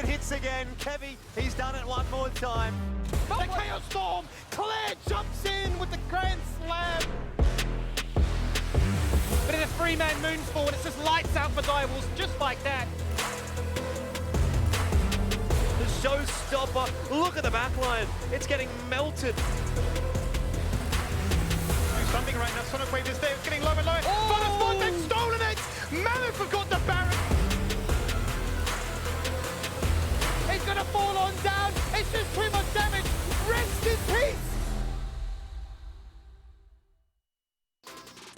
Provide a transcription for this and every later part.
It hits again. Kevy, he's done it one more time. The Chaos Storm! Claire jumps in with the Grand Slam! But in a three-man Moonfall, and it's just lights out for Direwolves, just like that. The showstopper. Look at the backline. It's getting melted. Something right now, Sonic Wave is there, it's getting lower and lower. Oh! But they've stolen it! Mammoth have got the Baron! He's gonna fall on down, it's just too much damage! Rest in peace!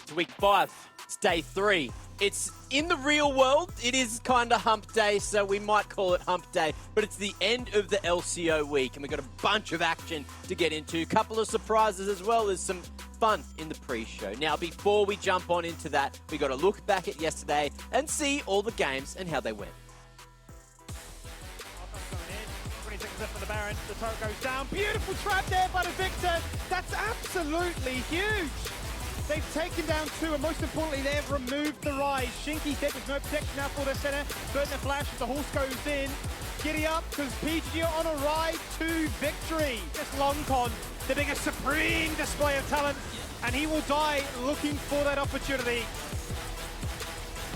It's week 5, it's day 3. It's in the real world, it is kind of hump day, so we might call it hump day, but it's the end of the LCO week, and we've got a bunch of action to get into, a couple of surprises as well as some fun in the pre-show. Now, before we jump on into that, we got to look back at yesterday and see all the games and how they went. 20 seconds left for the Baron, the turret goes down. Beautiful trap there by the Victor. That's absolutely huge. They've taken down 2, and most importantly, they've removed the Rise. Shinky's dead with no protection now for the center. Burton the flash as the horse goes in. Giddy up, because PG are on a ride to victory. Just Longcon, they're being a supreme display of talent, and he will die looking for that opportunity.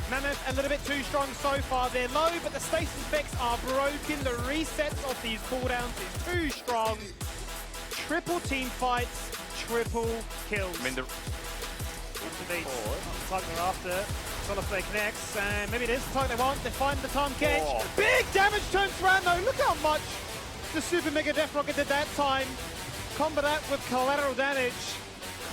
Mammoth a little bit too strong so far. They're low, but the stasis effects are broken. The resets of these cooldowns is too strong. Triple team fights, triple kills. I mean, the Target they're after. Solifay connects, and maybe it is the target they want. They find the Tom Catch. Big damage turns around though. Look how much the Super Mega Death Rocket did that time. Combo that with collateral damage.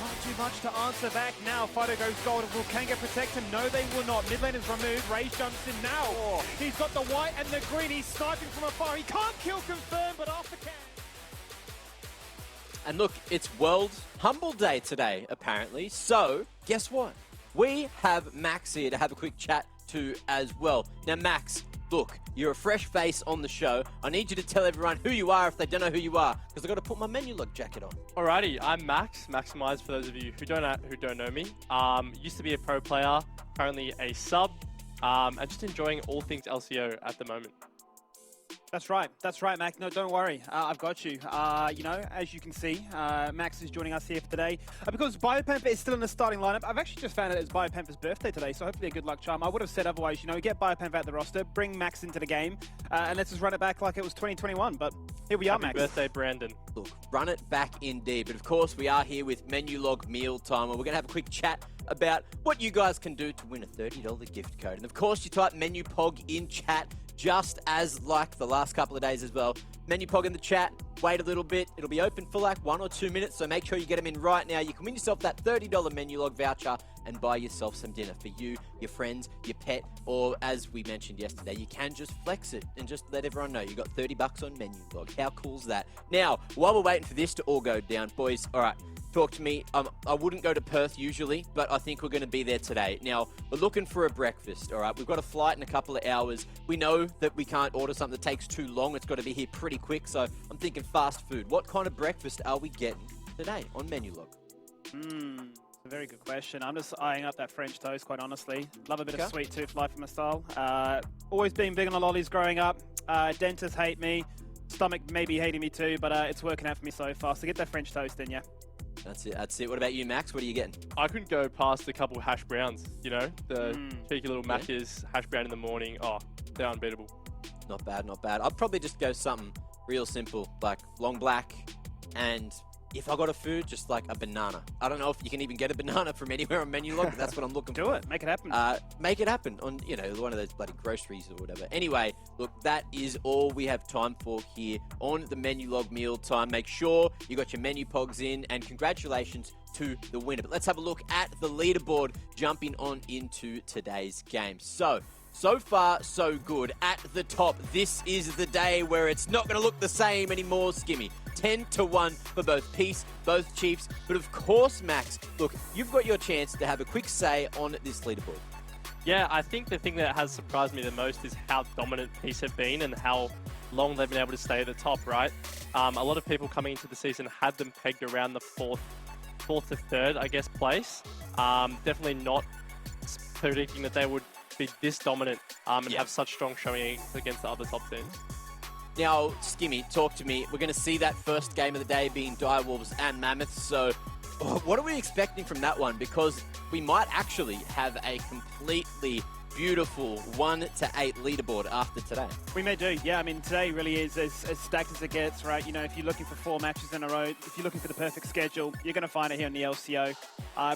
Not too much to answer back now. Fido goes gold. Will Kanga protect him? No, they will not. Mid lane is removed. Rage jumps in now. He's got the white and the green. He's sniping from afar. He can't kill confirm, but after can. And look, it's World Humble Day today, apparently. So, guess what? We have Max here to have a quick chat to as well. Now, Max, look, you're a fresh face on the show. I need you to tell everyone who you are if they don't know who you are, because I've got to put my Menulog jacket on. Alrighty, I'm Max, Maximize for those of you who don't know me. Used to be a pro player, currently a sub, and just enjoying all things LCO at the moment. That's right, Mac. No, don't worry. I've got you. You know, as you can see, Max is joining us here for today. Because Biopanther is still in the starting lineup. I've actually just found out it's Biopanther's birthday today, so hopefully a good luck charm. I would have said otherwise, you know, get Biopanther out the roster, bring Max into the game, and let's just run it back like it was 2021. But here we are, Max. Happy birthday, Brandon. Look, run it back indeed. But of course, we are here with Menulog Meal Time, and we're going to have a quick chat about what you guys can do to win a $30 gift code. And of course, you type MENUPOG in chat, just as like the last couple of days as well. MENUPOG in the chat, wait a little bit. It'll be open for like 1 or 2 minutes, so make sure you get them in right now. You can win yourself that $30 Menulog voucher and buy yourself some dinner for you, your friends, your pet, or as we mentioned yesterday, you can just flex it and just let everyone know you got 30 bucks on Menulog. How cool's that? Now, while we're waiting for this to all go down, boys, all right, talk to me. I wouldn't go to Perth usually, but I think we're going to be there today. Now, we're looking for a breakfast, all right? We've got a flight in a couple of hours. We know that we can't order something that takes too long. It's got to be here pretty quick, so I'm thinking fast food. What kind of breakfast are we getting today on Menulog? A very good question. I'm just eyeing up that French toast, quite honestly. Love a bit of sweet tooth life for my style. Always been big on the lollies growing up. Dentists hate me. Stomach maybe hating me too, but it's working out for me so far. So get that French toast in, yeah. That's it. What about you, Max? What are you getting? I couldn't go past a couple hash browns, you know? The cheeky little Macca's hash brown in the morning. Oh, they're unbeatable. Not bad. I'd probably just go something real simple, like long black, and if I got a food, just like a banana. I don't know if you can even get a banana from anywhere on Menulog, but that's what I'm looking for. Do it. Make it happen. Make it happen on, you know, one of those bloody groceries or whatever. Anyway, look, that is all we have time for here on the Menulog Meal Time. Make sure you got your MENUPOGs in, and congratulations to the winner. But let's have a look at the leaderboard, jumping on into today's game. So far, so good. At the top, this is the day where it's not going to look the same anymore, Skimmy. 10-1 for both Peace, both Chiefs. But of course, Max, look, you've got your chance to have a quick say on this leaderboard. Yeah, I think the thing that has surprised me the most is how dominant Peace have been and how long they've been able to stay at the top, right? A lot of people coming into the season had them pegged around the fourth to third, I guess, place. Definitely not predicting that they would be this dominant and have such strong showing against the other top teams. Now, Skimmy, talk to me. We're going to see that first game of the day being Direwolves and Mammoth. So what are we expecting from that one? Because we might actually have a completely beautiful 1 to 8 leaderboard after today. We may do, yeah. I mean, today really is as stacked as it gets, right? You know, if you're looking for 4 matches in a row, if you're looking for the perfect schedule, you're going to find it here in the LCO.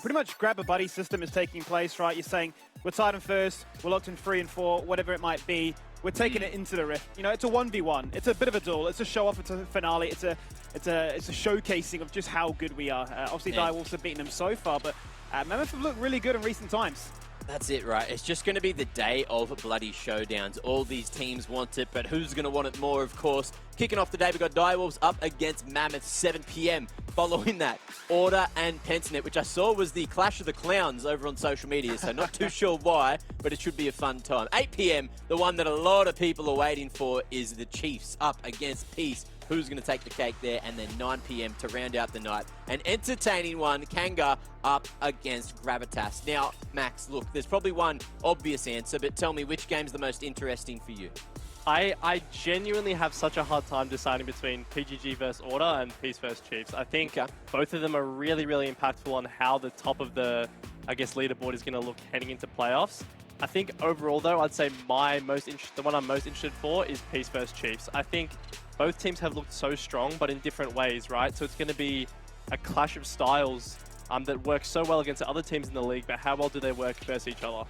Pretty much grab a buddy system is taking place, right? You're saying, we're tied in first, we're locked in 3 and 4, whatever it might be. We're taking it into the rift. You know, it's a 1v1. It's a bit of a duel. It's a show-off. It's a finale. It's a showcasing of just how good we are. Obviously, Direwolves have beaten them so far, but Mammoth have looked really good in recent times. That's it, right? It's just going to be the day of bloody showdowns. All these teams want it, but who's going to want it more, of course? Kicking off the day, we've got Direwolves up against Mammoth, 7 p.m. Following that, Order and Pentanet, which I saw was the Clash of the Clowns over on social media, so not too sure why, but it should be a fun time. 8 p.m., the one that a lot of people are waiting for is the Chiefs up against Peace. Who's going to take the cake there? And then 9 p.m. to round out the night. An entertaining one, Kanga up against Gravitas. Now, Max, look, there's probably one obvious answer, but tell me which game's the most interesting for you? I genuinely have such a hard time deciding between PGG versus Order and Peace versus Chiefs. I think both of them are really, really impactful on how the top of the, I guess, leaderboard is going to look heading into playoffs. I think overall, though, I'd say the one I'm most interested for is Peace versus Chiefs. I think both teams have looked so strong, but in different ways, right? So it's going to be a clash of styles that work so well against other teams in the league, but how well do they work versus each other?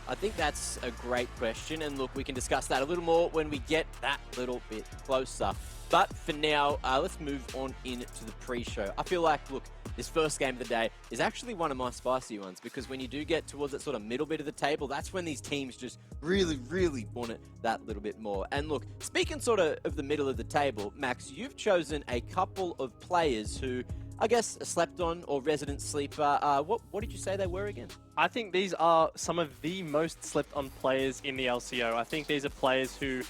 I think that's a great question, and look, we can discuss that a little more when we get that little bit closer. But for now, let's move on into the pre-show. I feel like, look, this first game of the day is actually one of my spicy ones, because when you do get towards that sort of middle bit of the table, that's when these teams just really, really want it that little bit more. And look, speaking sort of the middle of the table, Max, you've chosen a couple of players who, I guess, a slept on or resident sleeper. What did you say they were again? I think these are some of the most slept on players in the LCO. I think these are players who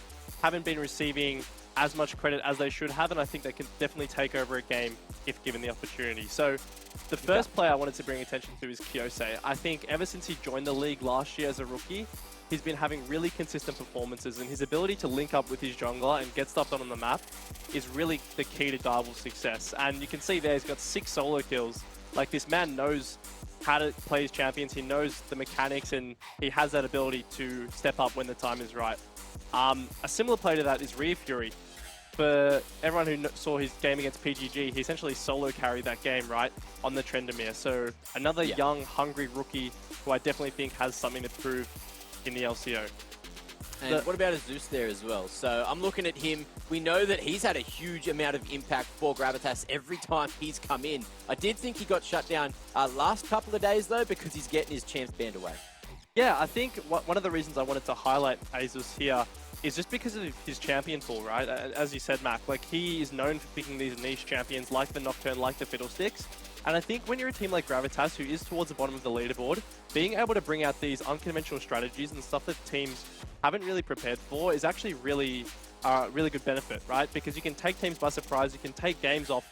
haven't been receiving as much credit as they should have, and I think they can definitely take over a game if given the opportunity. So the first player I wanted to bring attention to is Kyosei. I think ever since he joined the league last year as a rookie, he's been having really consistent performances, and his ability to link up with his jungler and get stuff done on the map is really the key to Direwolves' success. And you can see there he's got 6 solo kills. Like, this man knows how to play his champions, he knows the mechanics, and he has that ability to step up when the time is right. A similar player to that is Rhea Fury. For everyone who saw his game against PGG, he essentially solo carried that game, right, on the Trendemir. So another young, hungry rookie who I definitely think has something to prove in the LCO. And what about Zeus there as well? So I'm looking at him. We know that he's had a huge amount of impact for Gravitas every time he's come in. I did think he got shut down last couple of days, though, because he's getting his champs banned away. Yeah, I think one of the reasons I wanted to highlight Azus here is just because of his champion pool, right? As you said, Mac, like, he is known for picking these niche champions like the Nocturne, like the Fiddlesticks. And I think when you're a team like Gravitas, who is towards the bottom of the leaderboard, being able to bring out these unconventional strategies and stuff that teams haven't really prepared for is actually really good benefit, right? Because you can take teams by surprise, you can take games off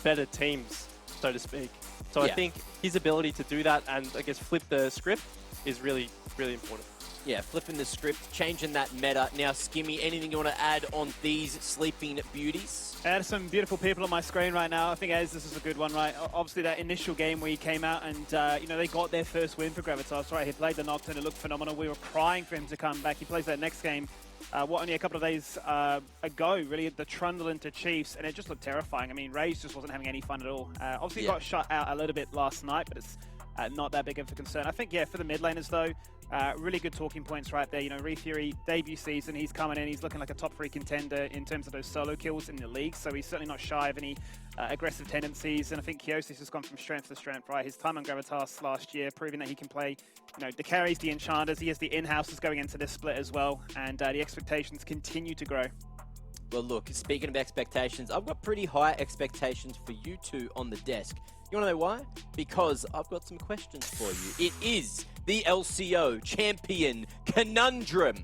better teams, so to speak. So I think his ability to do that and, I guess, flip the script is really, really important. Yeah, flipping the script, changing that meta. Now, Skimmy, anything you want to add on these sleeping beauties? There's some beautiful people on my screen right now. I think this is a good one, right? Obviously, that initial game where he came out and, you know, they got their first win for Gravitas, right? He played the Nocturne, it looked phenomenal. We were crying for him to come back. He plays that next game, only a couple of days ago, really, the Trundle into Chiefs, and it just looked terrifying. I mean, Rage just wasn't having any fun at all. Obviously, got shut out a little bit last night, but it's not that big of a concern. I think, for the mid laners, though, really good talking points right there. You know, Rhea Fury, debut season, he's coming in, he's looking like a top 3 contender in terms of those solo kills in the league, so he's certainly not shy of any aggressive tendencies, and I think Kyosei has gone from strength to strength, right? His time on Gravitas last year, proving that he can play, you know, the carries, the enchanters, he has the in-houses going into this split as well, and the expectations continue to grow. Well, look, speaking of expectations, I've got pretty high expectations for you two on the desk. You want to know why? Because I've got some questions for you. It is the LCO champion conundrum.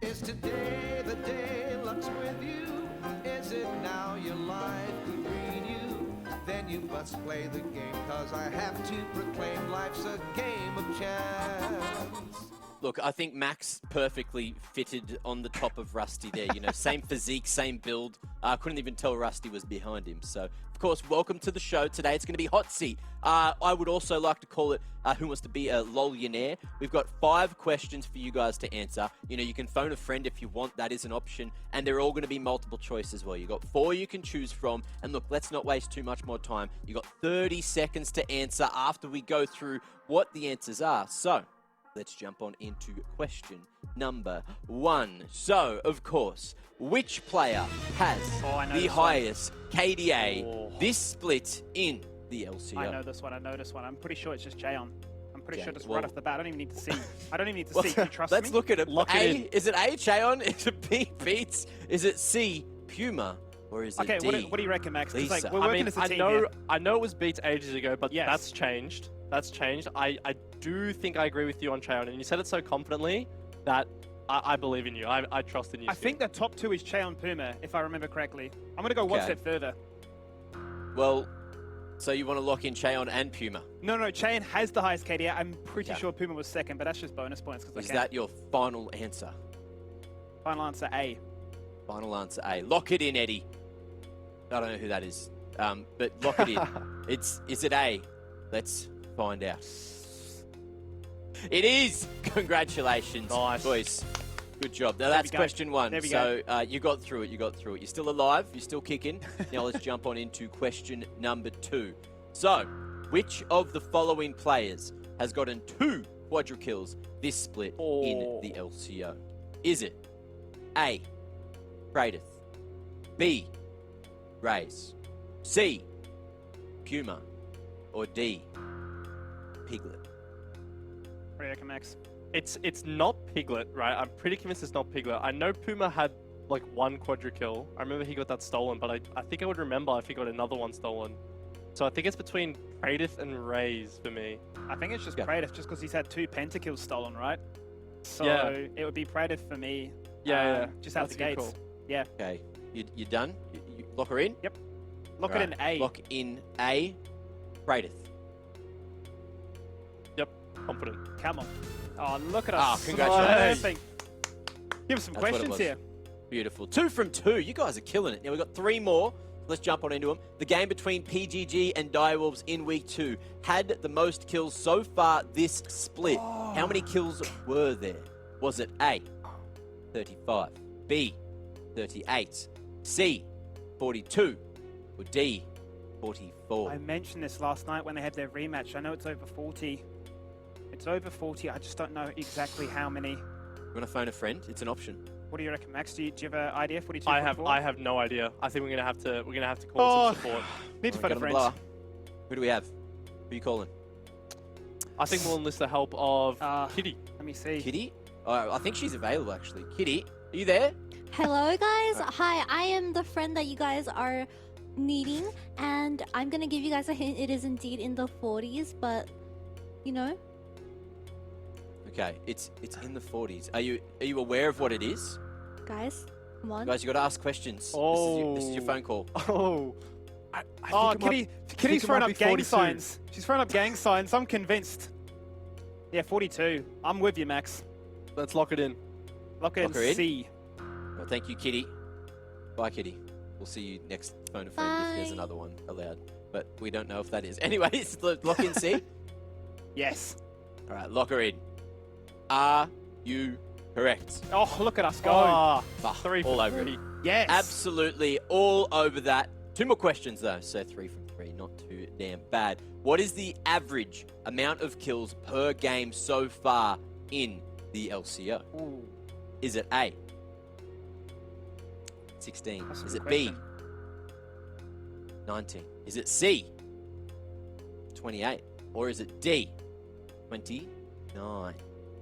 Is today the day luck's with you? Is it now your life could read you? Then you must play the game, cause I have to proclaim life's a game of chance. Look, I think Max perfectly fitted on the top of Rusty there. You know, same physique, same build. Couldn't even tell Rusty was behind him. So, of course, welcome to the show. Today it's going to be Hot Seat. I would also like to call it Who Wants to Be a Lollionaire. We've got 5 questions for you guys to answer. You know, you can phone a friend if you want. That is an option. And they're all going to be multiple choice as well. You've got 4 you can choose from. And look, let's not waste too much more time. You've got 30 seconds to answer after we go through what the answers are. So, let's jump on into question number 1. So, of course, which player has the highest KDA this split in the LCO? I know this one. I'm pretty sure it's just Jayon. I'm pretty sure just right off the bat. I don't even need to see. I don't even need to see. Can you trust Let's me? look at it. Lock it in. Is it A, Jayon? Is it B, Beats? Is it C, Puma? Or is it Okay, D, what do you reckon, Max? 'Cause, Lisa? like, we're working as a team here. I know it was Beats ages ago, but Yes. that's changed. That's changed. I do think I agree with you on Cheon, and you said it so confidently that I believe in you. I trust in you. I think the top 2 is Cheon Puma, if I remember correctly. I'm going to go one step further. Well, so you want to lock in Cheon and Puma? No, Cheon has the highest KDA. I'm pretty sure Puma was second, but that's just bonus points. Is that your final answer? Final answer A. Final answer A. Lock it in, Eddie. I don't know who that is, but lock it in. Is it A? Let's find out. It is! Congratulations, boys. Good job. Now that's question 1. So you got through it. You're still alive. You're still kicking. Now let's jump on into question number 2. So, which of the following players has gotten 2 quadra kills this split in the LCO? Is it A, Kratos, B, Raze, C, Puma, or D, Piglet? What do you reckon, Max? It's not Piglet, right? I'm pretty convinced it's not Piglet. I know Puma had like 1 quadra kill. I remember he got that stolen, but I think I would remember if he got another one stolen. So I think it's between Kratos and Raze for me. I think it's just Kratos, just because he's had 2 pentakills stolen, right? So it would be Kratos for me. Yeah. Just out the gates. Cool. Yeah. Okay, you done? You lock her in? Yep. Lock it in A. Lock in A, Kratos. Yep, confident. Come on. Oh, look at us. Congratulations. Give us some questions here. Beautiful. 2 from 2. You guys are killing it. Now we've got 3 more. Let's jump on into them. The game between PGG and Direwolves in week 2 had the most kills so far this split. How many kills were there? Was it A, 35, B, 38, C, 42, or D, 44? I mentioned this last night when they had their rematch. I know it's over 40. It's over 40. I just don't know exactly how many. You want to phone a friend? It's an option. What do you reckon, Max? Do you have an idea? 42. I have no idea. I think we're gonna have to call some support. Need to phone a friend. Who do we have? Who are you calling? I think we'll enlist the help of Kitty. Let me see. Kitty? I think she's available actually. Kitty, are you there? Hello, guys. Hi, I am the friend that you guys are needing, and I'm gonna give you guys a hint. It is indeed in the 40s, but you know. Okay, it's in the 40s. Are you aware of what it is? Guys, come on. Guys, you got to ask questions. This is your phone call. Kitty's throwing up gang signs. She's throwing up gang signs. I'm convinced. Yeah, 42. I'm with you, Max. Let's lock it in. Lock it in C. Well, thank you, Kitty. Bye, Kitty. We'll see you next phone a friend if there's another one allowed. But we don't know if that is. Anyways, lock in C. Yes. All right, lock her in. Are you correct? Oh, look at us go. 3 all for over 3. it. Yes. Absolutely all over that. 2 more questions though, so 3 from 3, not too damn bad. What is the average amount of kills per game so far in the LCO? Ooh. Is it A, 16? That's a Is good it B, question. 19? Is it C, 28? Or is it D, 29?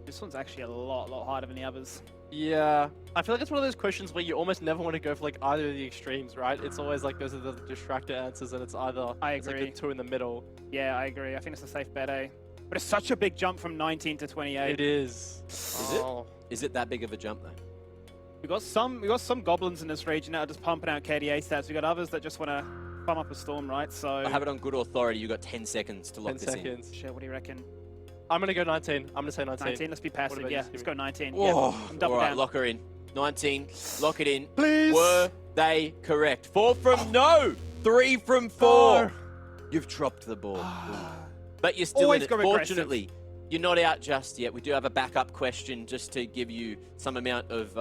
This one's actually a lot harder than the others. Yeah, I feel like it's one of those questions where you almost never want to go for like either of the extremes, right? It's always like those are the distracted answers, and it's either It's like the 2 in the middle. Yeah, I agree. I think it's a safe bet, eh? But it's such a big jump from 19 to 28. It is. Is it that big of a jump though? We got some goblins in this region that are just pumping out KDA stats. We got others that just want to bum up a storm, right? So I have it on good authority. You got 10 seconds to lock 10 this seconds. Shit, what do you reckon? I'm gonna go 19. I'm gonna say 19. 19, let's be passive. about Yeah, you, let's Skimmy? go 19. Oh, Yeah, I'm double all right, down. lock her in. 19, lock it in. Please. Were they correct? 4 from no, 3 from 4. Oh. You've dropped the ball. But you're still Always in it. go aggressive. Fortunately, you're not out just yet. We do have a backup question just to give you some amount of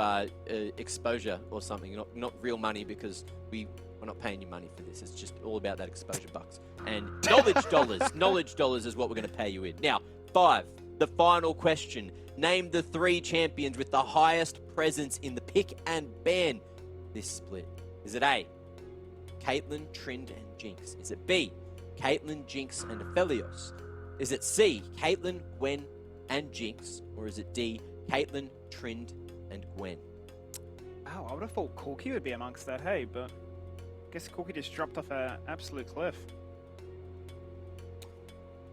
exposure or something. Not real money because we're not paying you money for this. It's just all about that exposure bucks. And knowledge dollars. Knowledge dollars is what we're going to pay you in. Now, 5, the final question. Name the 3 champions with the highest presence in the pick and ban this split. Is it A, Caitlyn, Trind, and Jinx? Is it B, Caitlyn, Jinx, and Aphelios? Is it C, Caitlyn, Gwen, and Jinx? Or is it D, Caitlyn, Trind, and Gwen? Oh, I would have thought Corki would be amongst that, hey, but I guess Corki just dropped off an absolute cliff.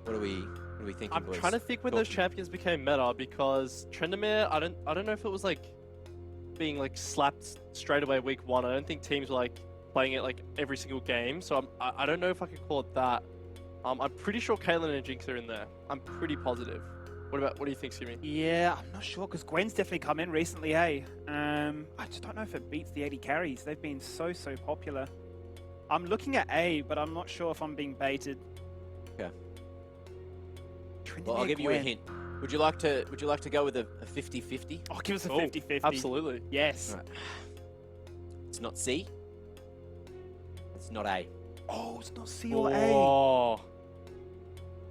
What are we thinking, I'm boys? trying to think when Talk those to me. champions became meta because Tryndamere, I don't know if it was like being like slapped straight away week 1. I don't think teams were like playing it like every single game, so I don't know if I could call it that. I'm pretty sure Caitlyn and Jinx are in there. I'm pretty positive. What do you think, Simi? Yeah, I'm not sure because Gwen's definitely come in recently, hey. I just don't know if it beats the 80 carries. They've been so popular. I'm looking at A, but I'm not sure if I'm being baited. Okay. Tryndamere, Well, I'll give you a Gwen. hint. Would you like to go with a 50-50? Oh, give us a Oh, 50-50. Absolutely. Yes. Right. It's not C. It's not A. Oh, it's not C or A. Oh,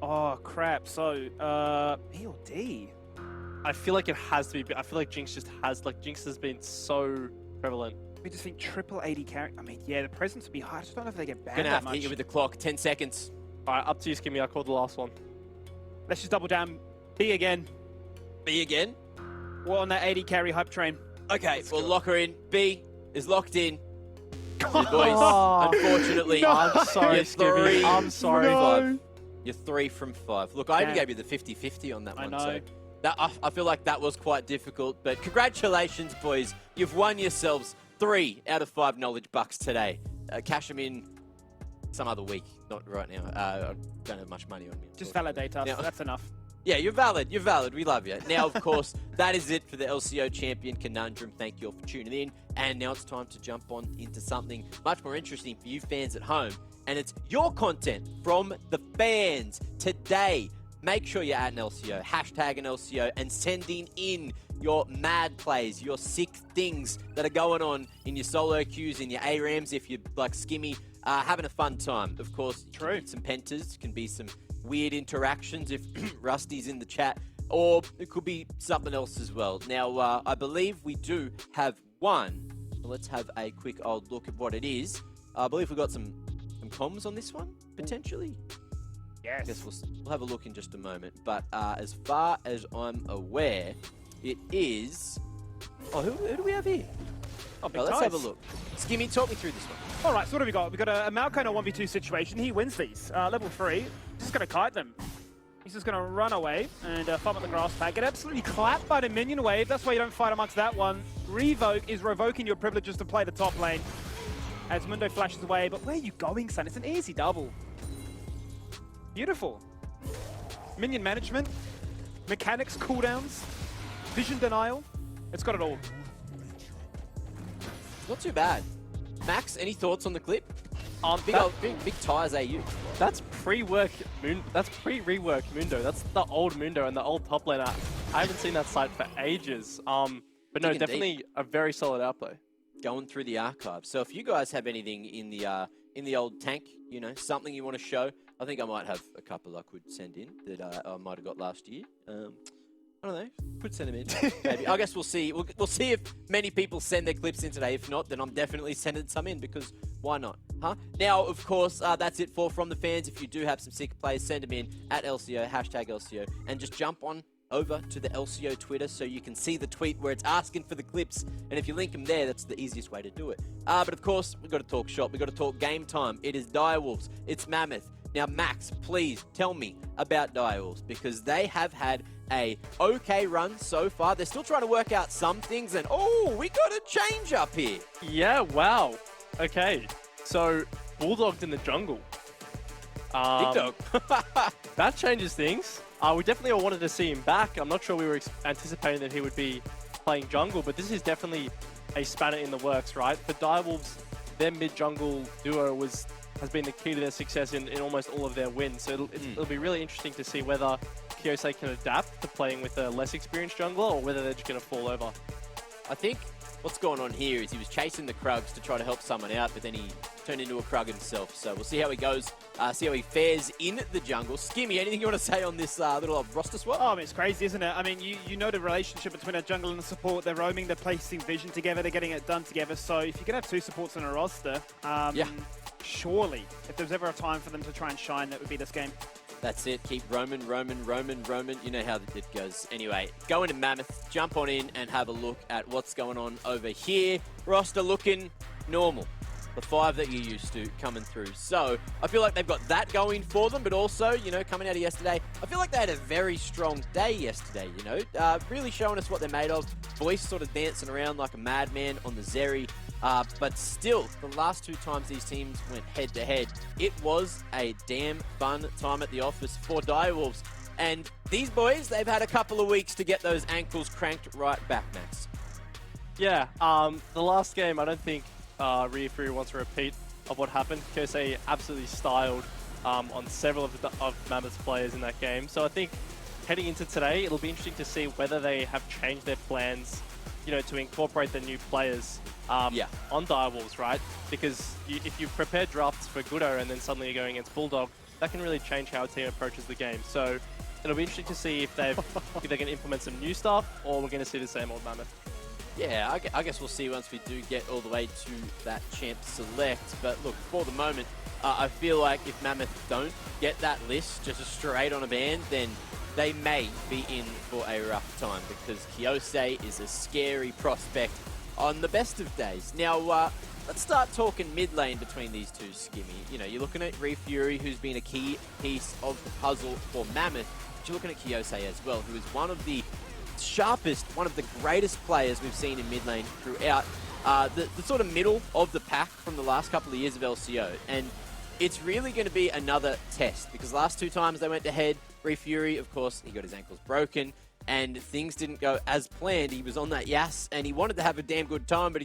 Oh, crap. So, B or D? I feel like it has to be. I feel like Jinx Jinx has been so prevalent. We just think triple 80 carry. I mean, yeah, the presence would be high. I just don't know if they get banned Gonna that have to much. hit you with the clock. 10 seconds. All right, up to you, Skimmy. I called the last one. Let's just double down. B again. B again. We're on that 80 carry hype train. Okay, Let's we'll go. lock her in. B is locked in. Come You boys, Oh. unfortunately, No. I'm sorry, you're Skimmy. 3 I'm sorry. from No. 5. You're 3 from 5. Look, I even Damn. gave you the 50-50 on that I one. know. So that, I feel like that was quite difficult. But congratulations, boys. You've won yourselves 3 out of 5 knowledge bucks today. Cash them in some other week, not right now. I don't have much money on me. Just unfortunately. validate us. Now- That's enough. Yeah, you're valid. You're valid. We love you. Now, of course, that is it for the LCO Champion Conundrum. Thank you all for tuning in. And now it's time to jump on into something much more interesting for you fans at home. And it's your content from the fans today. Make sure you're at an LCO, hashtag an LCO, and sending in your mad plays, your sick things that are going on in your solo queues, in your ARAMs, if you're like Skimmy, having a fun time. Of course, True. Can be some pentas, can be some weird interactions if Rusty's in the chat, or it could be something else as well. Now, I believe we do have one. So let's have a quick old look at what it is. I believe we've got some comms on this one, potentially. I Yes. guess we'll have a look in just a moment. But as far as I'm aware, it is... Oh, who do we have here? Oh, big Let's have a ties. look. Skimmy, talk me through this one. All right, so what have we got? We've got a Malcone 1v2 situation. He wins these. Level 3. He's just going to kite them. He's just going to run away and farm at the grass pack. Get absolutely clapped by the minion wave. That's why you don't fight amongst that one. Revoke is revoking your privileges to play the top lane. As Mundo flashes away. But where are you going, son? It's an easy double. Beautiful. Minion management. Mechanics cooldowns. Vision denial. It's got it all. Not too bad. Max, any thoughts on the clip? Big tires AU. That's pre-rework Mundo. That's the old Mundo and the old top laner. I haven't seen that site for ages. But no, Digging definitely a very solid outplay. Going through the archives. So if you guys have anything in the old tank, you know, something you want to show, I think I might have a couple I could send in that I might have got last year. I don't know. Could send them in. Maybe. I guess we'll see. We'll see if many people send their clips in today. If not, then I'm definitely sending some in because why not? Huh? Now, of course, that's it for From the Fans. If you do have some sick plays, send them in at LCO, hashtag LCO, and just jump on over to the LCO Twitter so you can see the tweet where it's asking for the clips. And if you link them there, that's the easiest way to do it. But of course, we've got to talk shop. We've got to talk game time. It is Direwolves. It's Mammoth. Now, Max, please tell me about Direwolves because they have had a okay run so far. They're still trying to work out some things, and oh, we got a change up here. Yeah, wow. Okay, so Bulldogged in the jungle. Big dog. That changes things. We definitely all wanted to see him back. I'm not sure we were anticipating that he would be playing jungle, but this is definitely a spanner in the works, right? For Direwolves, their mid-jungle duo has been the key to their success in almost all of their wins. So it'll be really interesting to see whether Kyosei can adapt to playing with a less experienced jungler or whether they're just going to fall over. I think what's going on here is he was chasing the Krugs to try to help someone out, but then he turned into a Krug himself. So we'll see how he goes, see how he fares in the jungle. Skimmy, anything you want to say on this little roster swap? Oh, I mean, it's crazy, isn't it? I mean, you know the relationship between a jungle and a support. They're roaming, they're placing vision together, they're getting it done together. So if you can have two supports on a roster, surely, if there was ever a time for them to try and shine, that would be this game. That's it. Keep roaming. You know how it goes. Anyway, go into Mammoth, jump on in and have a look at what's going on over here. Roster looking normal. The 5 that you're used to coming through. So I feel like they've got that going for them, but also, you know, coming out of yesterday, I feel like they had a very strong day yesterday, you know, really showing us what they're made of. Voice sort of dancing around like a madman on the Zeri. But still, the last 2 times these teams went head-to-head, it was a damn fun time at the office for Direwolves. And these boys, they've had a couple of weeks to get those ankles cranked right back, Max. Yeah, the last game, I don't think Ryu Fury wants a repeat of what happened. Kyosei absolutely styled on several of Mammoth's players in that game. So I think heading into today, it'll be interesting to see whether they have changed their plans, you know, to incorporate the new players on Direwolves, right? Because if you prepare drafts for Gudo and then suddenly you're going against Bulldog, that can really change how a team approaches the game. So it'll be interesting to see if they're going to implement some new stuff or we're going to see the same old Mammoth. Yeah, I guess we'll see once we do get all the way to that champ select. But look, for the moment, I feel like if Mammoth don't get that list just straight on a ban, then they may be in for a rough time because Kyosei is a scary prospect on the best of days. Now, let's start talking mid lane between these two, Skimmy. You know, you're looking at Ryu Fury, who's been a key piece of the puzzle for Mammoth, but you're looking at Kyosei as well, who is one of the sharpest, one of the greatest players we've seen in mid lane throughout the sort of middle of the pack from the last couple of years of LCO. And it's really going to be another test because last 2 times they went to head, Ryu Fury, of course, he got his ankles broken and things didn't go as planned. He was on that Yas and he wanted to have a damn good time, but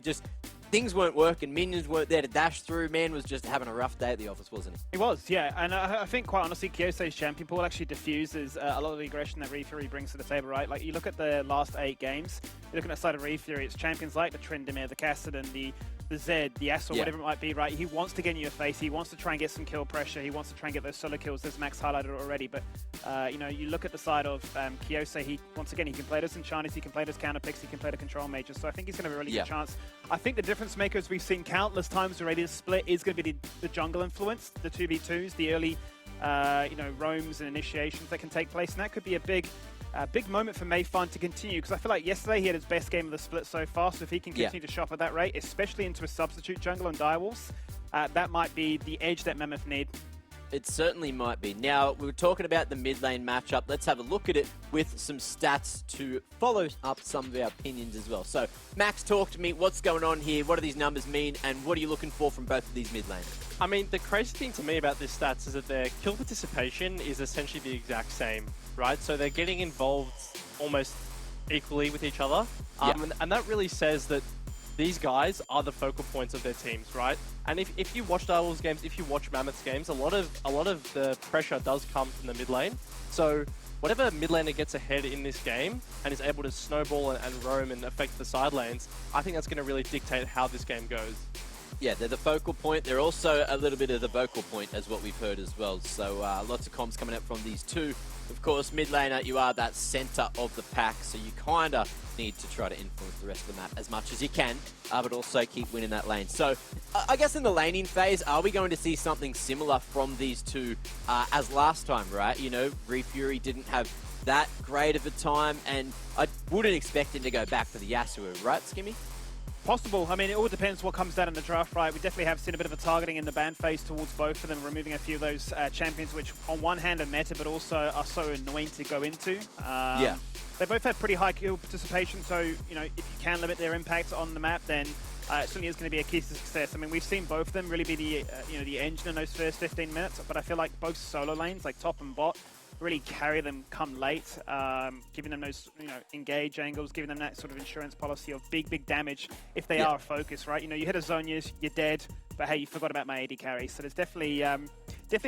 things weren't working. Minions weren't there to dash through. Man was just having a rough day at the office, wasn't he? He was, yeah. And I think, quite honestly, Kyosei's champion pool actually diffuses a lot of the aggression that Ryu Fury brings to the table, right? Like, you look at the last 8 games, you're looking at the side of Ryu Fury, it's champions like the Tryndamere, the Kassadin, the Zed, the Yasuo, whatever it might be, right? He wants to get in your face. He wants to try and get some kill pressure. He wants to try and get those solo kills, as Max highlighted already. But, you know, you look at the side of Kyosei, once again, he can play those Enchanties, he can play those counter picks, he can play the control mages. So I think he's going to have a really good chance. I think the difference makers we've seen countless times already, the split is going to be the jungle influence, the 2v2s, the early, you know, roams and initiations that can take place. And that could be a big moment for Mayfun to continue, because I feel like yesterday he had his best game of the split so far, so if he can continue to shop at that rate, especially into a substitute jungle on Direwolves, that might be the edge that Mammoth need. It certainly might be. Now, we were talking about the mid lane matchup. Let's have a look at it with some stats to follow up some of our opinions as well. So, Max, talk to me. What's going on here? What do these numbers mean? And what are you looking for from both of these mid laners? I mean, the crazy thing to me about this stats is that their kill participation is essentially the exact same, right? So they're getting involved almost equally with each other. And that really says that these guys are the focal points of their teams, right? And if you watch Direwolves games, if you watch Mammoth's games, a lot of the pressure does come from the mid lane. So whatever mid laner gets ahead in this game and is able to snowball and roam and affect the side lanes, I think that's going to really dictate how this game goes. Yeah, they're the focal point. They're also a little bit of the vocal point, as what we've heard as well. So lots of comms coming up from these two. Of course, mid laner, you are that center of the pack, so you kind of need to try to influence the rest of the map as much as you can, but also keep winning that lane. So I guess in the laning phase, are we going to see something similar from these two as last time, right? You know, Ryu Fury didn't have that great of a time, and I wouldn't expect him to go back for the Yasuo, right, Skimmy? Possible. I mean, it all depends what comes down in the draft, right? We definitely have seen a bit of a targeting in the ban phase towards both of them, removing a few of those champions, which on one hand are meta, but also are so annoying to go into. They both have pretty high kill participation, so, you know, if you can limit their impact on the map, then it certainly is going to be a key to success. I mean, we've seen both of them really be the, you know, the engine in those first 15 minutes, but I feel like both solo lanes, like top and bot, really carry them come late, giving them those, engage angles, giving them that sort of insurance policy of big damage if they are focused, right? You hit a zone, you're dead, but hey, you forgot about my AD carry. So there's definitely a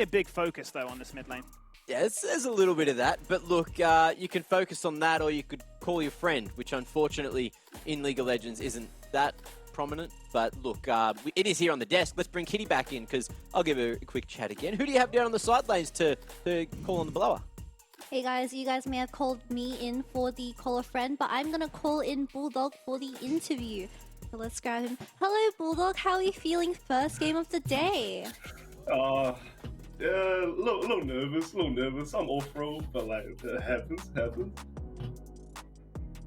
big focus, though, on this mid lane. Yeah, there's a little bit of that, but look, you can focus on that, or you could call your friend, which unfortunately in League of Legends isn't that prominent. But look, it is here on the desk. Let's bring Kitty back in, because I'll give her a quick chat again. Who do you have down on the side lanes to call on the blower? Hey guys, you guys may have called me in for the call a friend, but I'm gonna call in Bulldog for the interview. So let's grab him. Hello Bulldog, how are you feeling first game of the day? Yeah, a little nervous. I'm off-road, but like, it happens.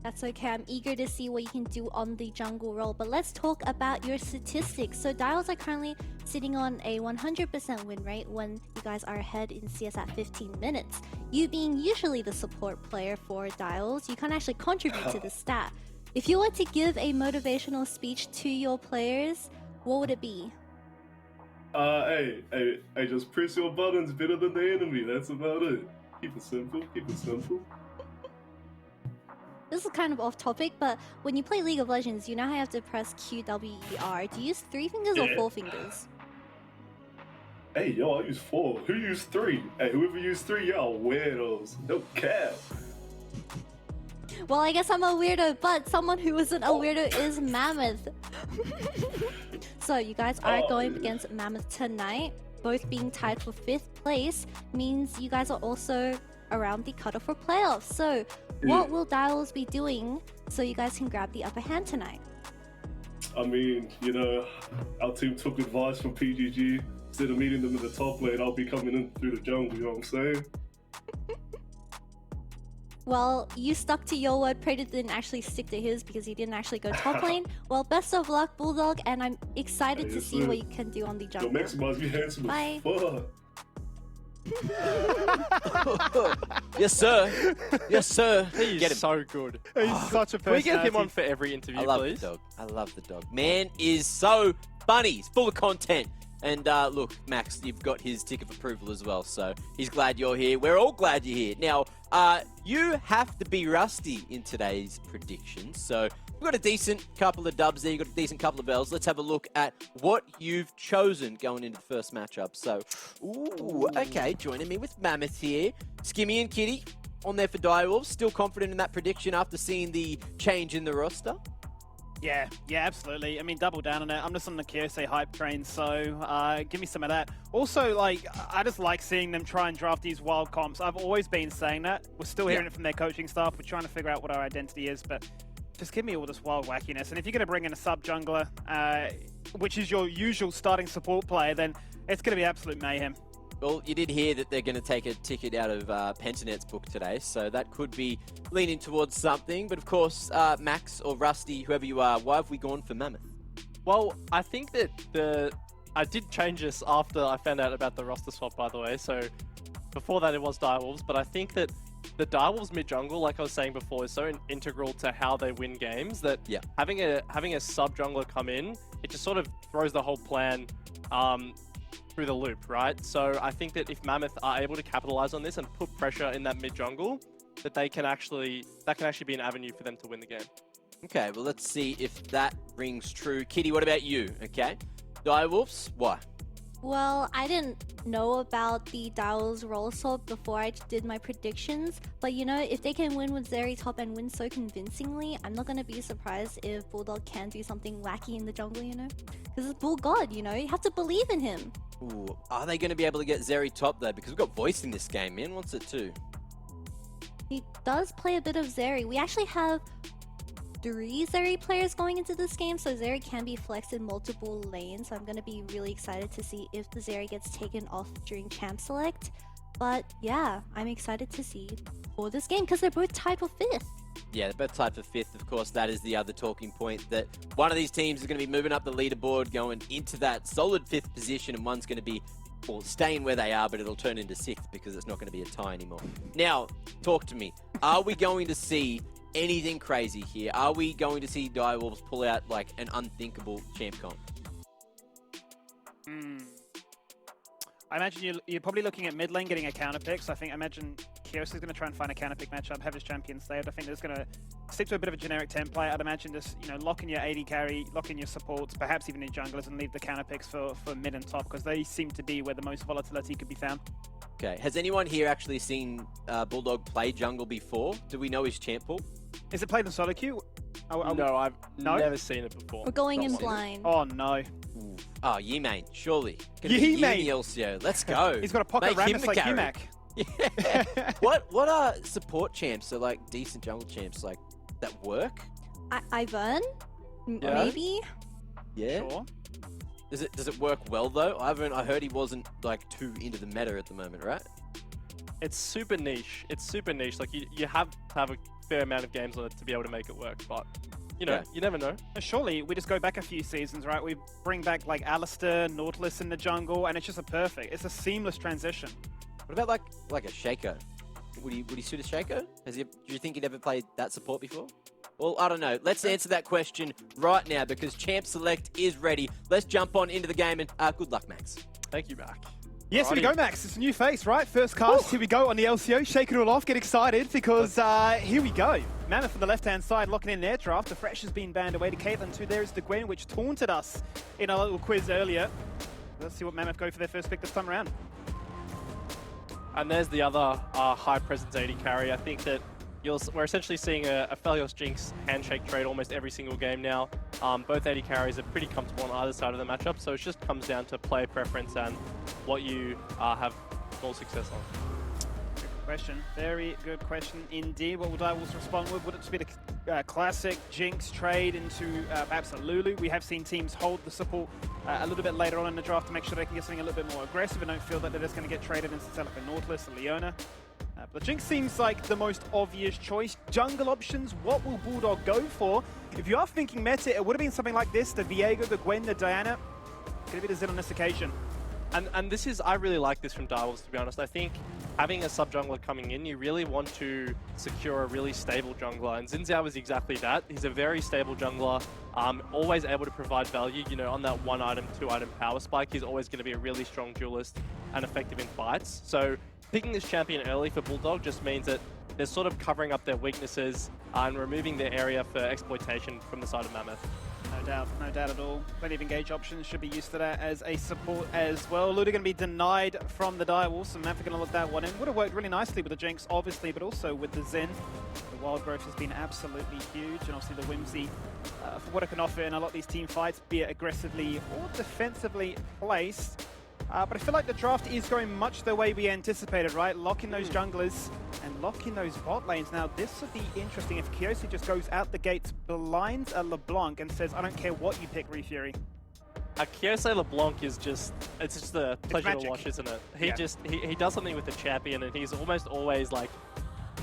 That's okay, I'm eager to see what you can do on the jungle role, but let's talk about your statistics. So Direwolves are currently sitting on a 100% win rate when you guys are ahead in CS at 15 minutes. You being usually the support player for Direwolves, you can't actually contribute to the stat. If you were to give a motivational speech to your players, what would it be? Hey, just press your buttons better than the enemy. That's about it. Keep it simple. This is kind of off topic, but when you play League of Legends, you know how you have to press Q, W, E, R. Do you use 3 fingers or 4 fingers? Hey, yo, I use 4. Who used 3? Hey, whoever used 3, y'all weirdos. No cap. Well, I guess I'm a weirdo, but someone who isn't a weirdo is Mammoth. So you guys are going against Mammoth tonight. Both being tied for 5th place means you guys are also around the cutoff for playoffs. So what will Direwolves be doing so you guys can grab the upper hand tonight? I mean, our team took advice from PGG. Instead of meeting them in the top lane, I'll be coming in through the jungle, you know what I'm saying? Well, you stuck to your word. Prater didn't actually stick to his because he didn't actually go top lane. Well, best of luck, Bulldog, and I'm excited to see what you can do on the jungle. Yo, maximize me handsome as fuck. Yes, sir. Yes, sir. He's Get him. so good. He's such a Can we get him personality. on for every interview, I love please? the dog. I love the dog. Man is so funny. He's full of content. And look, Max, you've got his tick of approval as well, so he's glad you're here. We're all glad you're here. Now, you have to be rusty in today's predictions, so we've got a decent couple of dubs there, you've got a decent couple of bells. Let's have a look at what you've chosen going into the first matchup. So, okay, joining me with Mammoth here. Skimmy and Kitty on there for Direwolves. Still confident in that prediction after seeing the change in the roster? Yeah, absolutely. I mean, double down on it. I'm just on the Kyosei hype train, so give me some of that. Also, I just like seeing them try and draft these wild comps. I've always been saying that. We're still hearing it from their coaching staff. We're trying to figure out what our identity is, but just give me all this wild wackiness. And if you're going to bring in a sub-jungler, which is your usual starting support player, then it's going to be absolute mayhem. Well, you did hear that they're going to take a ticket out of Pentanet's book today, so that could be leaning towards something. But of course, Max or Rusty, whoever you are, why have we gone for Mammoth? Well, I think that I did change this after I found out about the roster swap, by the way. So before that, it was Direwolves, but I think that the Direwolves mid jungle, like I was saying before, is so integral to how they win games that having a sub jungler come in, it just sort of throws the whole plan through the loop, right? So I think that if Mammoth are able to capitalize on this and put pressure in that mid jungle, that that can actually be an avenue for them to win the game. Okay, well, let's see if that rings true. Kitty, what about you? Okay, Direwolves, why? Well, I didn't know about the Direwolves role swap before I did my predictions, but if they can win with Zeri top and win so convincingly, I'm not going to be surprised if Bulldog can do something wacky in the jungle, Because it's Bull God, you have to believe in him. Ooh, are they going to be able to get Zeri top, though? Because we've got Voice in this game, man. Wants it too. He does play a bit of Zeri. We actually have 3 Zeri players going into this game, so Zeri can be flexed in multiple lanes. So I'm going to be really excited to see if the Zeri gets taken off during Champ Select. But yeah, I'm excited to see for this game because they're both tied for 5th. Yeah, they're both tied for 5th. Of course, that is the other talking point, that one of these teams is going to be moving up the leaderboard, going into that solid 5th position, and one's going to be staying where they are, but it'll turn into 6th because it's not going to be a tie anymore. Now, talk to me. Are we going to see anything crazy here? Are we going to see Direwolves pull out like an unthinkable champ comp? I imagine you're probably looking at mid lane getting a counter pick. So I imagine Kiosk is going to try and find a counter pick matchup, have his champion saved. I think there's going to stick to a bit of a generic template. I'd imagine just, lock in your AD carry, lock in your supports, perhaps even your junglers, and leave the counter picks for mid and top, because they seem to be where the most volatility could be found. Okay, has anyone here actually seen Bulldog play jungle before? Do we know his champ pool? Is it played in solo queue? No, I've never seen it before. We're going Not in one. blind. Oh no. Oh, Yi-Main, surely. Gonna be Yi-Main. Yi in the LCO. Let's go. He's got a pocket Make him Rammus the like carry. UMAC. Yeah. What are support champs? So like decent jungle champs like that work? Ivan? Yeah. Maybe? Yeah. Sure. Does it work well though? I heard he wasn't like too into the meta at the moment, right? It's super niche. It's super niche. Like you have to have a fair amount of games on it to be able to make it work. But Yeah. you never know. Surely we just go back a few seasons, right? We bring back like Alistair, Nautilus in the jungle, and it's just it's a seamless transition. What about like a Shaco? Would he suit a Shaco? Do you think he'd ever played that support before? Well, I don't know. Let's answer that question right now because Champ Select is ready. Let's jump on into the game and good luck, Max. Thank you, Mac. Yes, here we Alrighty. go, Max. It's a new face, right? First cast. Here we go on the LCO. Shake it all off. Get excited because here we go. Mammoth on the left-hand side locking in their draft. The Fresh has been banned away to Caitlyn 2. There is the Gwen, which taunted us in a little quiz earlier. Let's see what Mammoth go for their first pick this time around. And there's the other high presence AD carry. I think that we're essentially seeing a Phelios Jinx handshake trade almost every single game now. Both AD carries are pretty comfortable on either side of the matchup, so it just comes down to player preference and what you have more success on. Good question. Very good question indeed. What would Direwolves respond with? Would it just be the classic Jinx trade into perhaps a Lulu? We have seen teams hold the support a little bit later on in the draft to make sure they can get something a little bit more aggressive and don't feel that they're just going to get traded into like a Nautilus or Leona. But Jinx seems like the most obvious choice. Jungle options, what will Bulldog go for? If you are thinking meta, it would have been something like this, the Viego, the Gwen, the Diana. Could have been a Zed on this occasion. And this is, I really like this from Direwolves, to be honest. I think having a sub-jungler coming in, you really want to secure a really stable jungler. And Xin Zhao is exactly that. He's a very stable jungler, always able to provide value. On that 1-item, 2-item power spike, he's always going to be a really strong duelist and effective in fights. So picking this champion early for Bulldog just means that they're sort of covering up their weaknesses and removing their area for exploitation from the side of Mammoth. No doubt at all. Plenty of engage options, should be used to that as a support as well. Luda going to be denied from the Direwolves, so Mammoth are going to look that one in. Would have worked really nicely with the Jinx, obviously, but also with the Zen. The wild growth has been absolutely huge, and obviously the Whimsy for what it can offer in a lot of these team fights, be it aggressively or defensively placed. But I feel like the draft is going much the way we anticipated, right? Locking those junglers and locking those bot lanes. Now, this would be interesting if Kiosi just goes out the gates, blinds a LeBlanc, and says, I don't care what you pick, Refury. Kiyosei LeBlanc is it's just a pleasure to magic. watch, isn't it? Yeah. He does something with the champion, and he's almost always like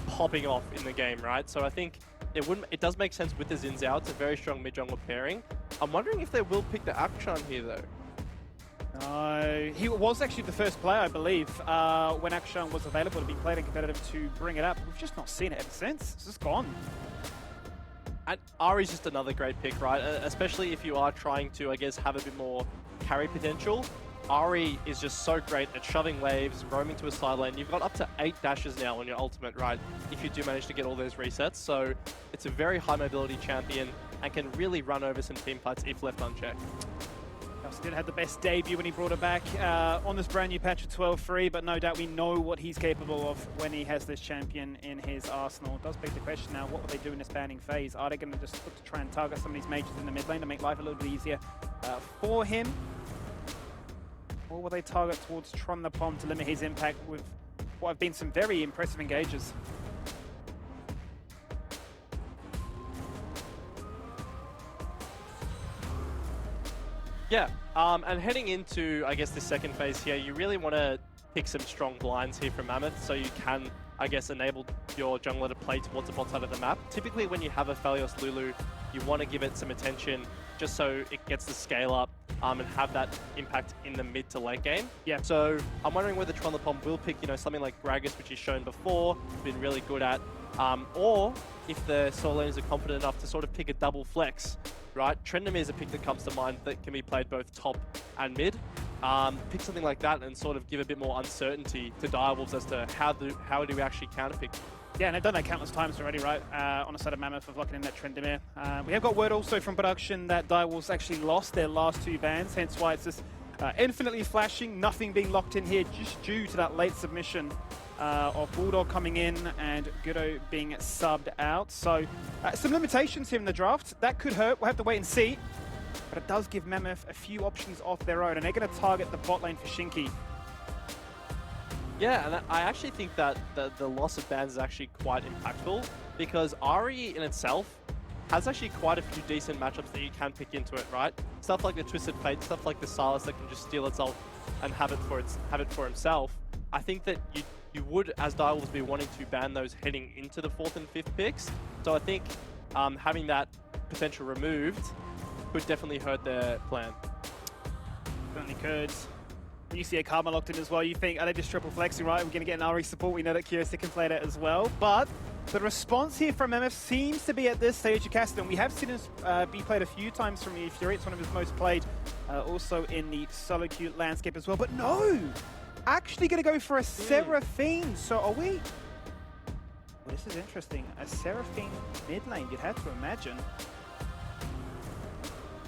popping off in the game, right? So I think it does make sense with the Xin Zhao. It's a very strong mid-jungle pairing. I'm wondering if they will pick the Akshan here, though. No, he was actually the first player, I believe, when Akshan was available to be played in competitive to bring it up. We've just not seen it ever since. It's just gone. And Ari's just another great pick, right? Especially if you are trying to, I guess, have a bit more carry potential. Ari is just so great at shoving waves, roaming to a side lane. You've got up to 8 dashes now on your ultimate, right? If you do manage to get all those resets. So it's a very high mobility champion and can really run over some team fights if left unchecked. Did have the best debut when he brought it back on this brand new patch of 12-3, but no doubt we know what he's capable of when he has this champion in his arsenal. It does beg the question now, what will they do in this banning phase? Are they going to just look to try and target some of these mages in the mid lane to make life a little bit easier for him? Or will they target towards Tron the Pom to limit his impact with what have been some very impressive engages? Yeah, and heading into, I guess, the second phase here, you really want to pick some strong blinds here from Mammoth so you can, I guess, enable your jungler to play towards the bot side of the map. Typically, when you have a Phelios Lulu, you want to give it some attention just so it gets the scale up and have that impact in the mid to late game. Yeah. So I'm wondering whether Tron the Pom will pick, something like Gragas, which he's shown before, been really good at, or if the solo lanes are confident enough to sort of pick a double flex. Right, Trendam is a pick that comes to mind that can be played both top and mid. pick something like that and sort of give a bit more uncertainty to Direwolves as to how do we actually counterpick. Yeah, and they've done that countless times already, right? On the side of Mammoth of locking in that Trendemir. We have got word also from production that Direwolves actually lost their last 2 bans, hence why it's just infinitely flashing, nothing being locked in here just due to that late submission of Bulldog coming in and Gudo being subbed out. So some limitations here in the draft. That could hurt. We'll have to wait and see. But it does give Mammoth a few options off their own, and they're going to target the bot lane for Shinky. Yeah, and I actually think that the loss of bans is actually quite impactful because Ahri in itself has actually quite a few decent matchups that you can pick into it, right? Stuff like the Twisted Fate, stuff like the Silas that can just steal itself and have it for himself. I think that you would, as Direwolves, be wanting to ban those heading into the 4th and 5th picks. So I think having that potential removed could definitely hurt their plan. Certainly could. When you see a Karma locked in as well, you think, are they just triple flexing, right? We're going to get an Ahri support. We know that Curiosity can play that as well. But the response here from MF seems to be at this stage of Caston. We have seen him be played a few times from E-Fury. It's one of his most played, also in the solo queue landscape as well. But no! Actually going to go for a Seraphine. So are we... Well, this is interesting. A Seraphine mid lane, you'd have to imagine.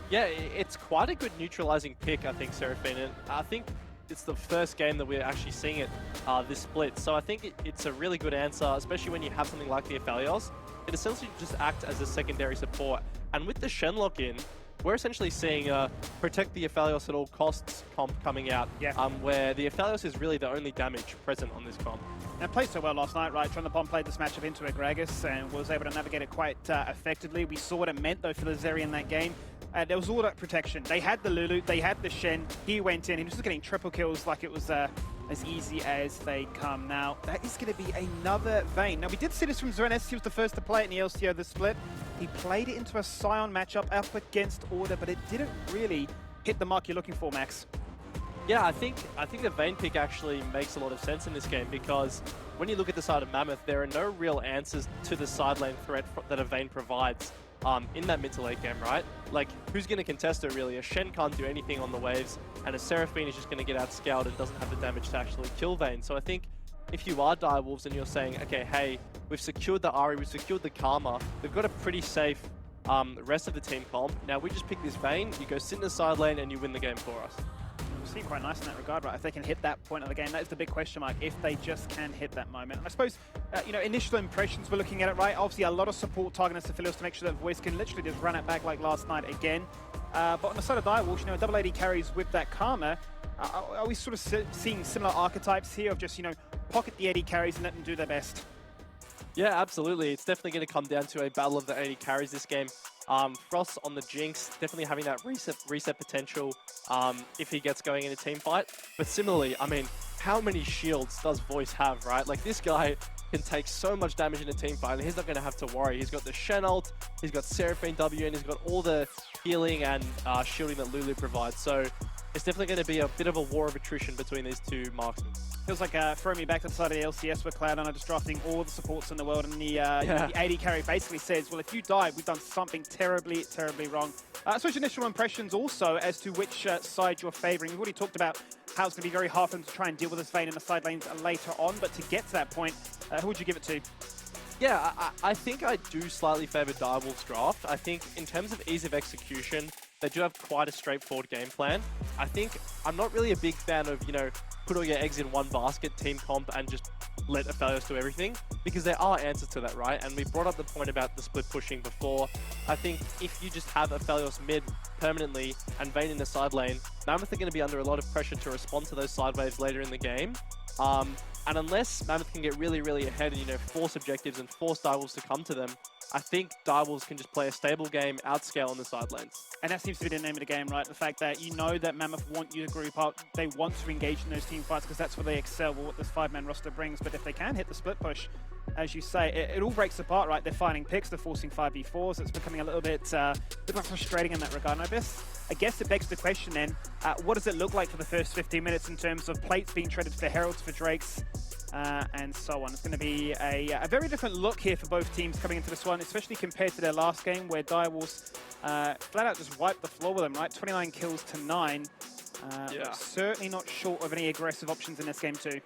Yeah, it's quite a good neutralizing pick, I think, Seraphine. And I think it's the first game that we're actually seeing it this split. So I think it's a really good answer, especially when you have something like the Aphelios. It essentially just acts as a secondary support. And with the Shenlock in, we're essentially seeing protect the Aphelios at all costs comp coming out, where the Aphelios is really the only damage present on this comp. And played so well last night, right? Tron played this matchup into Agragas and was able to navigate it quite effectively. We saw what it meant, though, for the Zeri in that game. There was all that protection. They had the Lulu, they had the Shen. He went in, he was just getting triple kills like it was as easy as they come. Now, that is going to be another Vayne. Now, we did see this from Zorenes. He was the first to play it in the LCO this split. He played it into a Scion matchup up against Order, but it didn't really hit the mark you're looking for, Max. Yeah, I think the Vayne pick actually makes a lot of sense in this game because when you look at the side of Mammoth, there are no real answers to the side lane threat that a Vayne provides in that mid to late game, right? Like, who's going to contest her really? A Shen can't do anything on the waves, and a Seraphine is just going to get outscaled and doesn't have the damage to actually kill Vayne. So I think if you are Direwolves and you're saying, okay, hey, we've secured the Ahri, we've secured the Karma, we've got a pretty safe rest of the team comp. Now we just pick this Vayne, you go sit in the side lane, and you win the game for us. Seem quite nice in that regard, right? If they can hit that point of the game, that is the big question mark, if they just can hit that moment. And I suppose, initial impressions, we're looking at it, right? Obviously, a lot of support targeting Aphelios to make sure that Voice can literally just run it back like last night again. But on the side of Direwolves, double AD carries with that Karma, are we sort of seeing similar archetypes here of just, pocket the AD carries and let them do their best? Yeah, absolutely. It's definitely going to come down to a battle of the AD carries this game. Frost on the Jinx, definitely having that reset potential if he gets going in a team fight. But similarly, I mean, how many shields does Voice have, right? Like, this guy can take so much damage in a team fight, and he's not going to have to worry. He's got the Shen ult, he's got Seraphine W, and he's got all the healing and shielding that Lulu provides. So it's definitely going to be a bit of a war of attrition between these two marksmen. Feels like throwing me back to the side of the LCS where Cloud9 are just drafting all the supports in the world, and the AD carry basically says, well, if you die, we've done something terribly, terribly wrong. I suppose initial impressions also as to which side you're favouring. We've already talked about how it's going to be very hard for them to try and deal with this Vayne in the side lanes later on, but to get to that point, who would you give it to? Yeah, I think I do slightly favour Direwolves draft. I think in terms of ease of execution, they do have quite a straightforward game plan. I think I'm not really a big fan of, put all your eggs in one basket, team comp, and just let Aphelios do everything, because there are answers to that, right? And we brought up the point about the split pushing before. I think if you just have Aphelios mid permanently and Vayne in the side lane, Mammoth are going to be under a lot of pressure to respond to those side waves later in the game. And unless Mammoth can get really, really ahead and, force objectives and force Direwolves to come to them, I think Direwolves can just play a stable game, outscale on the side lanes. And that seems to be the name of the game, right? The fact that that Mammoth want you to group up, they want to engage in those team fights because that's where they excel, what this 5-man roster brings. But if they can hit the split push, as you say, it all breaks apart, right? They're finding picks, they're forcing 5v4s. It's becoming a little bit frustrating in that regard. And I guess it begs the question then, what does it look like for the first 15 minutes in terms of plates being traded for Heralds, for Drakes, and so on? It's going to be a very different look here for both teams coming into this one, especially compared to their last game where Direwolves flat out just wiped the floor with them, right? 29 kills to 9. Yeah. Certainly not short of any aggressive options in this game too.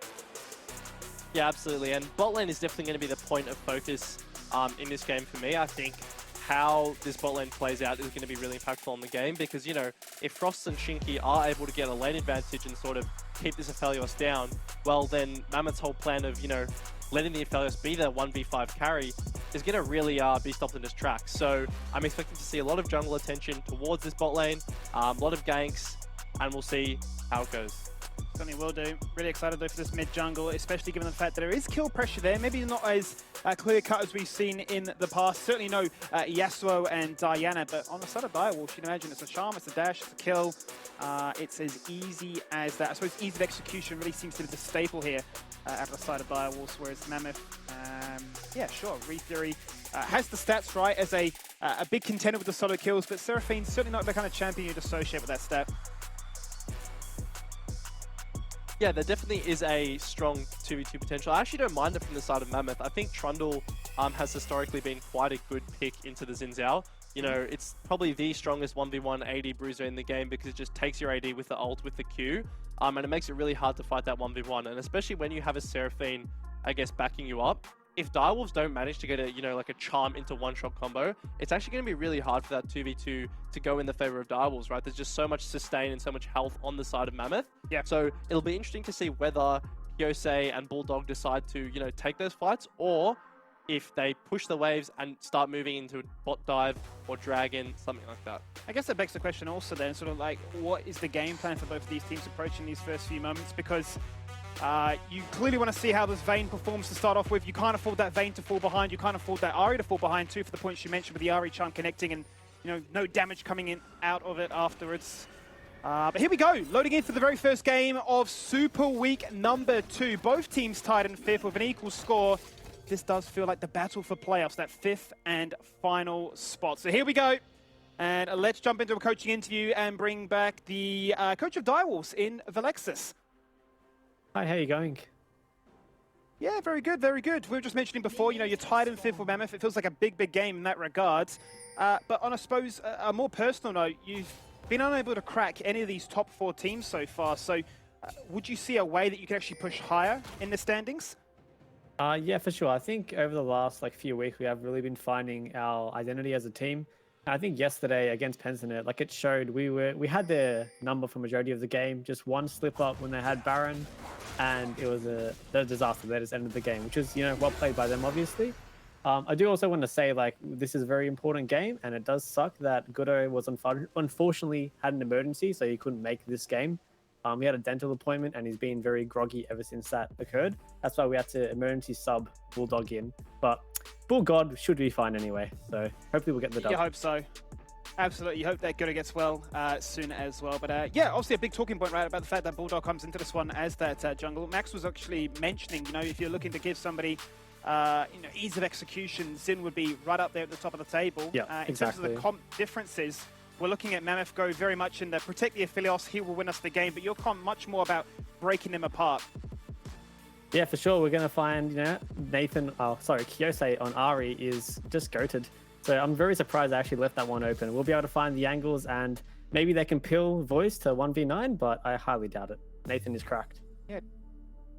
Yeah, absolutely. And bot lane is definitely going to be the point of focus in this game for me. I think how this bot lane plays out is going to be really impactful on the game because, you know, if Frost and Shinky are able to get a lane advantage and sort of keep this Aphelios down, well, then Mammoth's whole plan of, you know, letting the Aphelios be the 1v5 carry is going to really be stopped in its tracks. So I'm expecting to see a lot of jungle attention towards this bot lane, a lot of ganks, and we'll see how it goes. Certainly will do. Really excited though for this mid jungle, especially given the fact that there is kill pressure there. Maybe not as clear cut as we've seen in the past. Certainly no Yasuo and Diana, but on the side of Direwolves, you can imagine it's a charm, it's a dash, it's a kill. It's as easy as that. I suppose ease of execution really seems to be the staple here at the side of Direwolves, whereas Mammoth, yeah, sure, Re-Theory has the stats right as a big contender with the solo kills, but Seraphine's certainly not the kind of champion you'd associate with that stat. Yeah, there definitely is a strong 2v2 potential. I actually don't mind it from the side of Mammoth. I think Trundle has historically been quite a good pick into the Xin Zhao. You know, it's probably the strongest 1v1 AD bruiser in the game because it just takes your AD with the ult, with the Q, and it makes it really hard to fight that 1v1. And especially when you have a Seraphine, I guess, backing you up, if Direwolves don't manage to get a, you know, like a charm into one-shot combo, it's actually going to be really hard for that 2v2 to go in the favor of Direwolves, right? There's just so much sustain and so much health on the side of Mammoth. Yeah. So it'll be interesting to see whether Yosei and Bulldog decide to, you know, take those fights, or if they push the waves and start moving into bot dive or dragon, something like that. I guess that begs the question also then, sort of like, what is the game plan for both of these teams approaching these first few moments? Because you clearly want to see how this Vayne performs to start off with. You can't afford that Vayne to fall behind. You can't afford that Ahri to fall behind too, for the points you mentioned with the Ahri charm connecting and, you know, no damage coming in out of it afterwards. But here we go, loading in for the very first game of Super Week number 2. Both teams tied in 5th with an equal score. This does feel like the battle for playoffs, that 5th and final spot. So here we go. And let's jump into a coaching interview and bring back the coach of Direwolves in Velexis. Hi, how are you going? Yeah, very good, very good. We were just mentioning before, you know, you're tied in 5th with Mammoth. It feels like a big, big game in that regard. But on, I suppose, a more personal note, you've been unable to crack any of these top 4 teams so far. So would you see a way that you could actually push higher in the standings? Yeah, for sure. I think over the last few weeks, we have really been finding our identity as a team. I think yesterday against Pensinet, like it showed we had their number for majority of the game. Just one slip up when they had Baron, and it was a disaster. They just ended the game, which is, you know, well played by them, obviously. I do also want to say, like, this is a very important game, and it does suck that Gudo was unfortunately had an emergency, so he couldn't make this game. He had a dental appointment, and he's been very groggy ever since that occurred. That's why we had to emergency sub Bulldog in. But Bulldog should be fine anyway, so hopefully we'll get the dub. You hope so. Absolutely. You hope that Gudo gets well soon as well. But yeah, obviously a big talking point, right, about the fact that Bulldog comes into this one as that jungle. Max was actually mentioning, you know, if you're looking to give somebody you know, ease of execution, Xin would be right up there at the top of the table. Yeah, in terms of the comp differences, we're looking at Mammoth go very much in the protect the Aphelios, he will win us the game, but your comp much more about breaking them apart. Yeah, for sure. We're going to find, you know, Kiyosei on Ahri is just goated. So I'm very surprised I actually left that one open. We'll be able to find the angles, and maybe they can pill Voice to 1v9, but I highly doubt it. Nathan is cracked.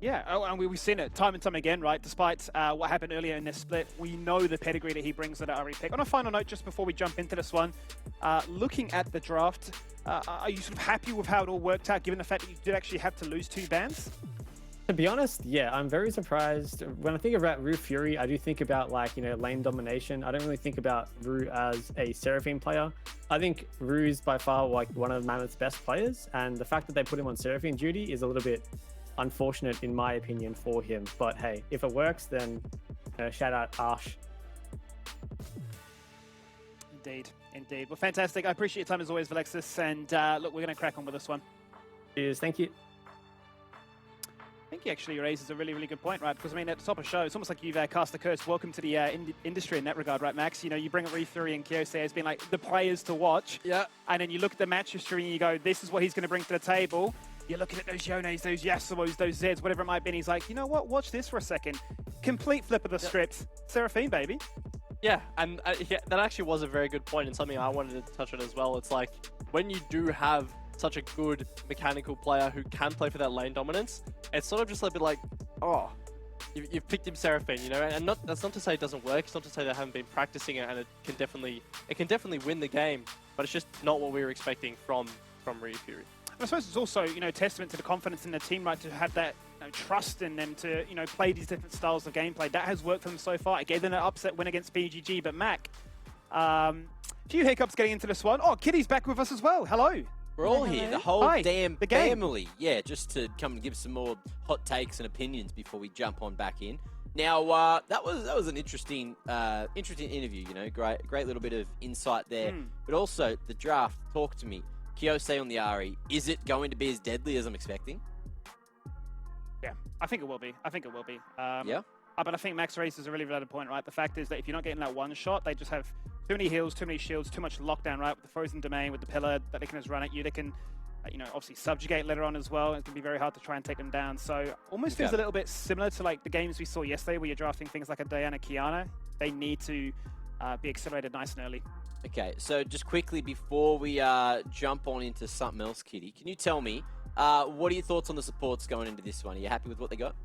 Yeah, oh, and we've seen it time and time again, right? Despite what happened earlier in this split, we know the pedigree that he brings to the Ahri pick. On a final note, just before we jump into this one, looking at the draft, are you sort of happy with how it all worked out, given the fact that you did actually have to lose 2 bans? To be honest, yeah, I'm very surprised. When I think about Rue Fury, I do think about, like, you know, lane domination. I don't really think about Rue as a Seraphine player. I think Rue's by far, like, one of Mammoth's best players, and the fact that they put him on Seraphine duty is a little bit unfortunate, in my opinion, for him. But hey, if it works, then shout out Arsh. Indeed. Well, fantastic. I appreciate your time as always, Velexis, and look, we're going to crack on with this one. Cheers, thank you. I think actually you raises a really, really good point, right? Because, I mean, at the top of the show, it's almost like you've cast the curse. Welcome to the industry in that regard, right, Max? You know, you bring up Re-Theory and Kiyosei as being like the players to watch. Yeah. And then you look at the match history and you go, this is what he's going to bring to the table. You're looking at those Yones, those Yasuos, those Zeds, whatever it might be, and he's like, you know what? Watch this for a second. Complete flip of the script. Seraphine, baby. Yeah, and yeah, that actually was a very good point and something I wanted to touch on as well. It's like, when you do have such a good mechanical player who can play for that lane dominance, it's sort of just a bit like, oh, you've picked him Seraphine, you know, and that's not to say it doesn't work. It's not to say they haven't been practicing it, and it can definitely win the game, but it's just not what we were expecting from Ryu Fury. I suppose it's also, you know, testament to the confidence in the team, right, to have that, you know, trust in them to, you know, play these different styles of gameplay. That has worked for them so far. It gave them an upset win against BGG, but Mac, few hiccups getting into this one. Oh, Kitty's back with us as well. Hello. We're all here, the whole Hi, damn the game. family. Yeah, just to come and give some more hot takes and opinions before we jump on back in. Now, that was an interesting interview. You know, great little bit of insight there. But also the draft. Talk to me, Kiyose on the Ari. Is it going to be as deadly as I'm expecting? Yeah, I think it will be. Yeah. But I think Max raises a really valid point, right? The fact is that if you're not getting that one shot, they just have too many heals, too many shields, too much lockdown, right? With the frozen domain, with the pillar that they can just run at you. They can, you know, obviously subjugate later on as well. It's going to be very hard to try and take them down. So almost feels a little bit similar to like the games we saw yesterday where you're drafting things like a Diana Kiana. They need to be accelerated nice and early. Okay, so just quickly before we jump on into something else, Kitty, can you tell me, what are your thoughts on the supports going into this one? Are you happy with what they got?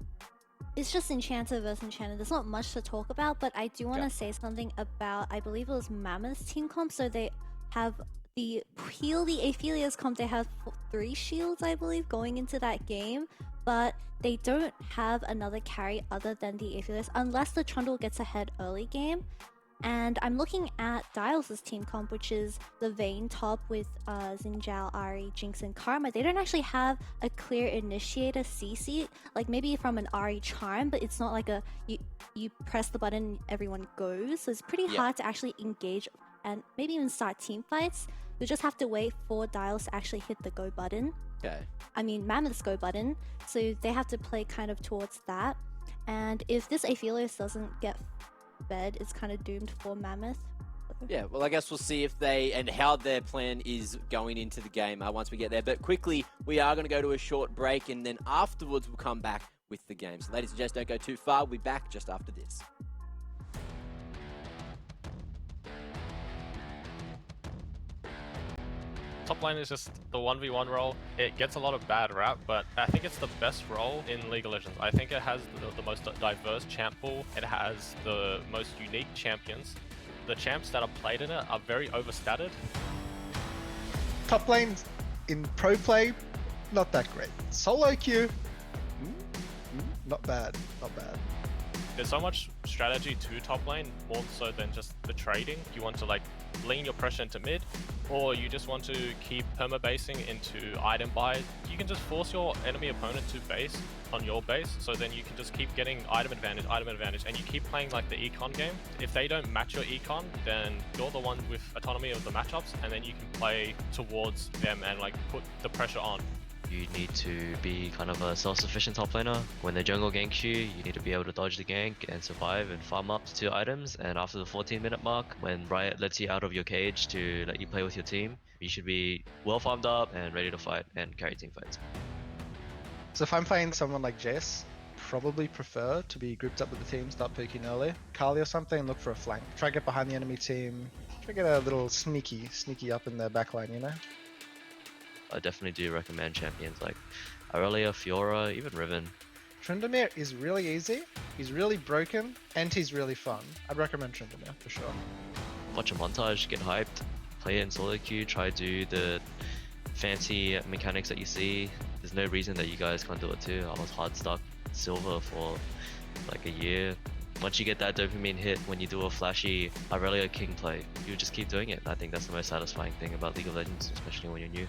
It's just Enchanter versus Enchanter. There's not much to talk about, but I do want to say something about, I believe it was Mammoth's team comp. So they have the Aphelios comp. They have 3 shields, I believe, going into that game. But they don't have another carry other than the Aphelios, unless the Trundle gets ahead early game. And I'm looking at Dials' team comp, which is the Vayne top with Xinjiao, Ari, Jinx, and Karma. They don't actually have a clear initiator CC, like maybe from an Ari charm, but it's not like a you press the button and everyone goes. So it's pretty hard to actually engage and maybe even start team fights. You just have to wait for Dials to actually hit the go button. Okay. I mean, Mammoth's go button. So they have to play kind of towards that. And if this Aphelios doesn't get fed, it's kind of doomed for Mammoth. Yeah, well, I guess we'll see if they and how their plan is going into the game once we get there. But quickly, we are going to go to a short break, and then afterwards we'll come back with the game. So ladies and gents, don't go too far. We'll be back just after this. Top lane is just the 1v1 role. It gets a lot of bad rap, but I think it's the best role in League of Legends. I think it has the most diverse champ pool. It has the most unique champions. The champs that are played in it are very overstated. Top lane in pro play, not that great. Solo queue, not bad. There's so much strategy to top lane, more so than just the trading. You want to like lean your pressure into mid, or you just want to keep perma-basing into item buy. You can just force your enemy opponent to base on your base, so then you can just keep getting item advantage, and you keep playing like the econ game. If they don't match your econ, then you're the one with autonomy of the matchups, and then you can play towards them and like put the pressure on. You need to be kind of a self-sufficient top laner. When the jungle ganks you, you need to be able to dodge the gank and survive and farm up to 2 items. And after the 14-minute mark, when Riot lets you out of your cage to let you play with your team, you should be well farmed up and ready to fight and carry team fights. So if I'm playing someone like Jess, probably prefer to be grouped up with the team, start poking early. Kali or something, look for a flank. Try to get behind the enemy team. Try to get a little sneaky up in their backline, you know? I definitely do recommend champions like Aurelia, Fiora, even Riven. Tryndamere is really easy, he's really broken, and he's really fun. I'd recommend Tryndamere for sure. Watch a montage, get hyped, play it in solo queue, try to do the fancy mechanics that you see. There's no reason that you guys can't do it too. I was hard stuck silver for like a year. Once you get that dopamine hit when you do a flashy Aurelia King play, you just keep doing it. I think that's the most satisfying thing about League of Legends, especially when you're new.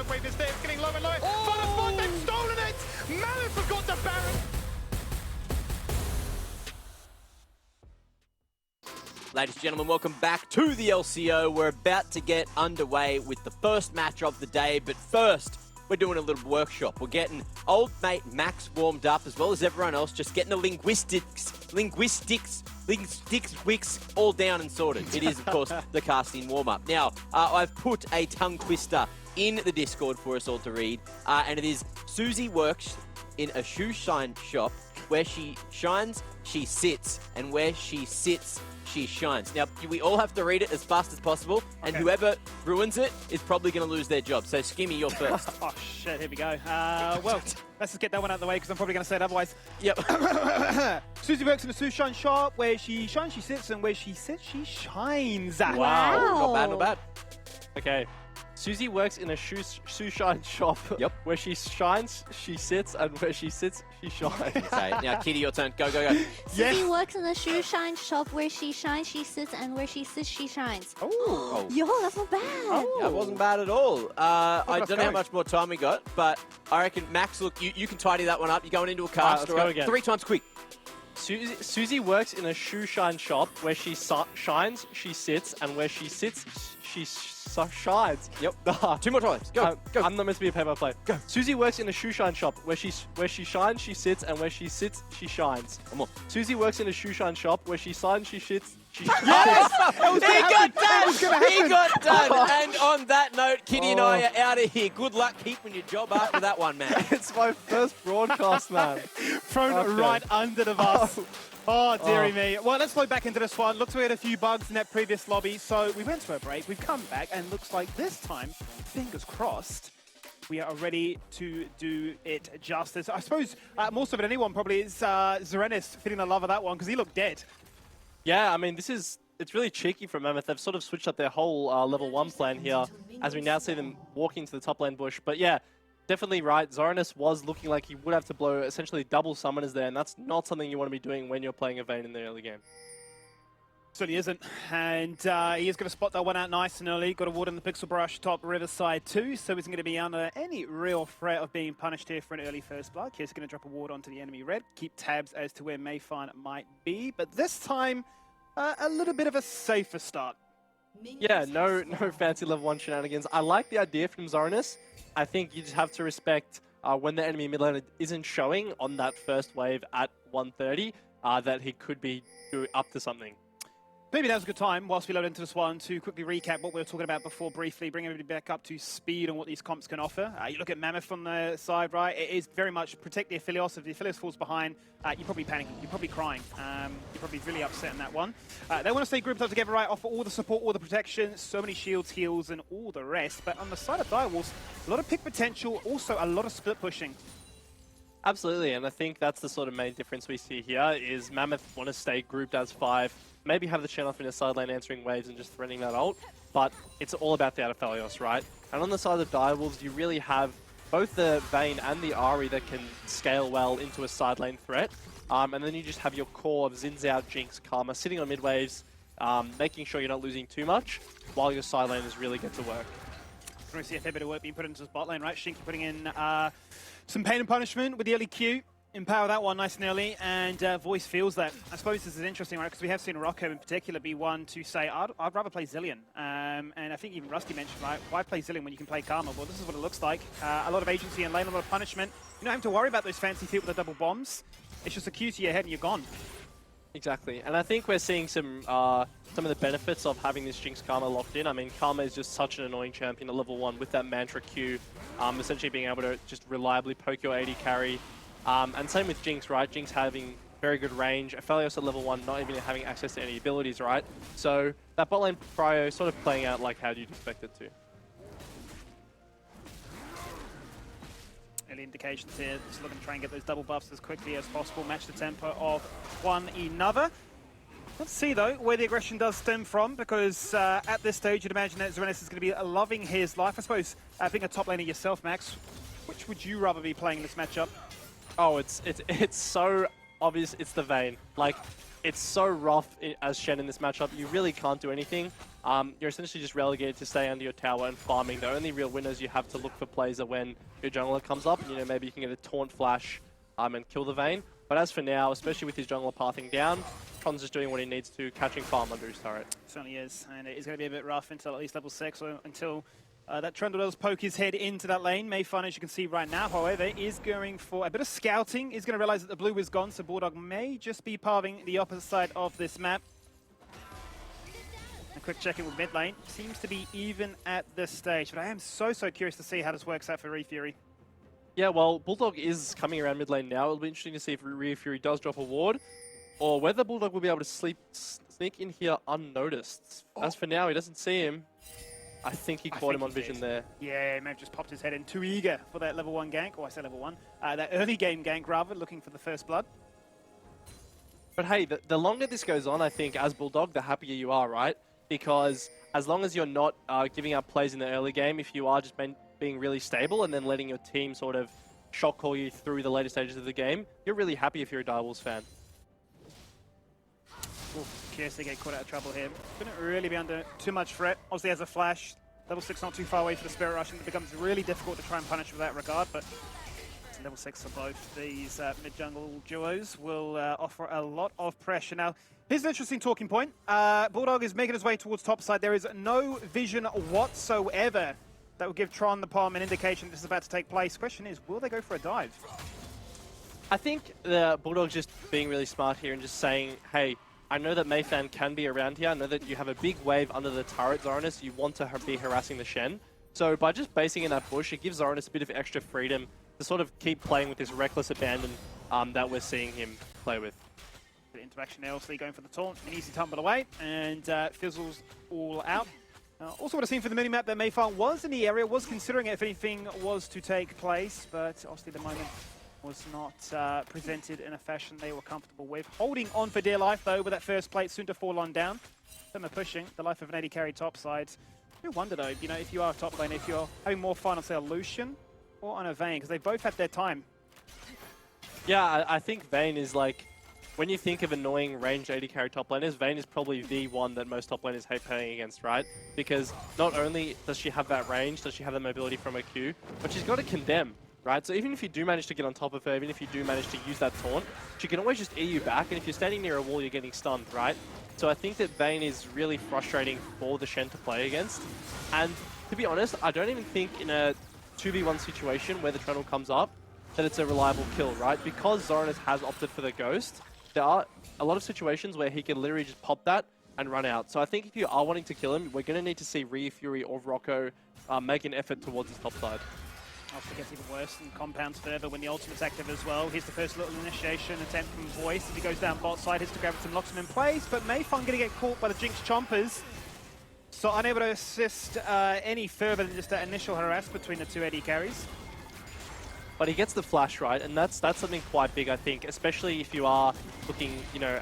previous day. It's getting low and low. Oh! But they've stolen it! Mammoth have got the Baron. Ladies and gentlemen, welcome back to the LCO. We're about to get underway with the first match of the day, but first, we're doing a little workshop. We're getting old mate Max warmed up, as well as everyone else, just getting the linguistics all down and sorted. It is, of course, the casting warm-up. Now, I've put a tongue twister in the Discord for us all to read, and it is: Susie works in a shoe shine shop. Where she shines, she sits, and where she sits, she shines. Now, we all have to read it as fast as possible, and whoever ruins it is probably going to lose their job. So, Skimmy, you're first. Oh, shit, here we go. Well, let's just get that one out of the way, because I'm probably going to say it otherwise. Yep. Susie works in a shoe shine shop. Where she shines, she sits, and where she sits, she shines. Wow. Not bad, not bad. Okay. Susie works in a shoe shine shop. Yep. Where she shines, she sits, and where she sits, she shines. Okay, now, Kitty, your turn. Go, go, go. Susie works in a shoe shine shop. Where she shines, she sits, and where she sits, she shines. Oh. Yo, that's not bad. That wasn't bad at all. I us don't know how go. much more time we got, but I reckon, Max, look, you can tidy that one up. You're going into a cast. let's go again. 3 times quick. Susie works in a shoe shine shop. Where she shines, she sits, and where she sits, she shines. Yep. 2 more times. Go, go. I'm not meant to be a play-by-play. Go. Susie works in a shoe shine shop. Where she shines, she sits, and where she sits, she shines. One more. Susie works in a shoe shine shop. Where she shines, she sits, she He got done! And on that note, Kitty and I are out of here. Good luck keeping your job after that one, man. It's my first broadcast, man. Thrown right under the bus. Oh, dearie me. Well, let's load back into this one. Looks like we had a few bugs in that previous lobby, so we went to a break. We've come back, and looks like this time, fingers crossed, we are ready to do it justice. I suppose more so than anyone probably is Zerenis feeling the love of that one, because he looked dead. Yeah, I mean, it's really cheeky from Mammoth. They've sort of switched up their whole level 1 plan here, as we now see them walking to the top lane bush. But yeah, definitely right. Zoranus was looking like he would have to blow essentially double summoners there, and that's not something you want to be doing when you're playing a Vayne in the early game. Certainly isn't. And he is going to spot that one out nice and early. Got a ward in the Pixel Brush top Riverside too, so isn't going to be under any real threat of being punished here for an early first blood. Here's going to drop a ward onto the enemy red. Keep tabs as to where Mayfan might be, but this time, a little bit of a safer start. Yeah, no fancy level 1 shenanigans. I like the idea from Zoranus. I think you just have to respect when the enemy mid laner isn't showing on that first wave at 130, that he could be up to something. Maybe now's a good time, whilst we load into this one, to quickly recap what we were talking about before briefly, bring everybody back up to speed on what these comps can offer. You look at Mammoth on the side, right? It is very much protect the Aphelios. If the Aphelios falls behind, you're probably panicking, you're probably crying, you're probably really upset in that one. They want to stay grouped up together, right? Offer all the support, all the protection, so many shields, heals, and all the rest. But on the side of Direwolves, a lot of pick potential, also a lot of split pushing. Absolutely, and I think that's the sort of main difference we see here is Mammoth want to stay grouped as 5, maybe have the channel off in a side lane answering waves and just threatening that ult, but it's all about the Aphelios, right? And on the side of Direwolves, you really have both the Vayne and the Ahri that can scale well into a side lane threat, and then you just have your core of Xin Zhao, Jinx, Karma sitting on mid waves, making sure you're not losing too much, while your side laners really get to work. We're going to see a fair bit of work being put into the bot lane, right? Shinky putting in some pain and punishment with the early Q. Empower that one nice and early, and Voice feels that. I suppose this is interesting, right? Because we have seen Rocco in particular be one to say, I'd rather play Zillion. And I think even Rusty mentioned, right, why play Zillion when you can play Karma? Well, this is what it looks like. A lot of agency in lane, a lot of punishment. You don't have to worry about those fancy feet with the double bombs. It's just a Q to your head and you're gone. Exactly, and I think we're seeing some of the benefits of having this Jinx Karma locked in. I mean, Karma is just such an annoying champion at level 1 with that Mantra Q, essentially being able to just reliably poke your AD carry. And same with Jinx, right? Jinx having very good range. Aphelios at level 1 not even having access to any abilities, right? So that bot lane prio sort of playing out like how you'd expect it to. Early indications here, just looking to try and get those double buffs as quickly as possible, match the tempo of one another. Let's see though where the aggression does stem from, because at this stage you'd imagine that Zerenis is going to be loving his life. I suppose being a top laner yourself, Max, which would you rather be playing in this matchup? Oh, it's so obvious it's the Vayne. Like, it's so rough as Shen in this matchup. You really can't do anything. You're essentially just relegated to stay under your tower and farming. The only real winners you have to look for plays are when your jungler comes up, and maybe you can get a taunt flash and kill the Vayne. But as for now, especially with his jungler pathing down, Tron's just doing what he needs to, catching farm under his turret. Certainly is, and it is going to be a bit rough until at least level 6, or until that Trundle does poke his head into that lane. Mayfun, as you can see right now, however, is going for a bit of scouting. He's going to realize that the blue is gone, so Bulldog may just be pathing the opposite side of this map. A quick check-in with mid lane. Seems to be even at this stage, but I am so curious to see how this works out for Fury. Yeah, well, Bulldog is coming around mid lane now. It'll be interesting to see if Fury does drop a ward, or whether Bulldog will be able to sneak in here unnoticed. As for now, he doesn't see him. I think he caught him on vision there. Yeah, he may have just popped his head in, too eager for that level 1 gank, or I say level 1, that early game gank rather, looking for the first blood. But hey, the longer this goes on, I think, as Bulldog, the happier you are, right? Because as long as you're not giving up plays in the early game, if you are just being really stable and then letting your team sort of shock call you through the later stages of the game, you're really happy if you're a Direwolves fan. Curious to get caught out of trouble here. Couldn't really be under too much threat. Obviously has a flash. Level 6 not too far away for the Spirit Rush, and it becomes really difficult to try and punish with that regard, but level 6 for both these mid-jungle duos will offer a lot of pressure. Now, here's an interesting talking point. Bulldog is making his way towards top side. There is no vision whatsoever that will give Tron the palm an indication this is about to take place. Question is, will they go for a dive? I think the Bulldog's just being really smart here and just saying, hey, I know that Mayfan can be around here. I know that you have a big wave under the turret, Zoranus. You want to be harassing the Shen. So by just basing in that bush, it gives Zoranus a bit of extra freedom to sort of keep playing with this reckless abandon that we're seeing him play with. The interaction there, obviously going for the taunt, an easy tumble away, and fizzles all out. Also would have seen for the minimap that Mayfan was in the area, was considering it if anything was to take place, but obviously the moment was not presented in a fashion they were comfortable with. Holding on for dear life, though, with that first plate soon to fall on down. Them are pushing the life of an AD carry top side. No wonder, though, if you are a top lane, if you're having more fun on, say, a Lucian or on a Vayne, because they both had their time. Yeah, I think Vayne is like, when you think of annoying ranged AD carry top laners, Vayne is probably the one that most top laners hate playing against, right? Because not only does she have that range, does she have the mobility from her Q, but she's got to condemn. Right, so even if you do manage to get on top of her, even if you do manage to use that taunt, she can always just E you back, and if you're standing near a wall, you're getting stunned, right? So I think that Vayne is really frustrating for the Shen to play against. And to be honest, I don't even think in a 2v1 situation where the Trundle comes up, that it's a reliable kill, right? Because Zoranus has opted for the Ghost, there are a lot of situations where he can literally just pop that and run out. So I think if you are wanting to kill him, we're going to need to see Fury or Rocco make an effort towards his top side. Also gets even worse and compounds further when the ultimate's active as well. Here's the first little initiation attempt from Voice as he goes down bot side. Hits to grab some, locks him in place, but Mayfun going to get caught by the Jinx Chompers. So unable to assist any further than just that initial harass between the two AD carries. But he gets the flash, right? And that's something quite big, I think, especially if you are looking,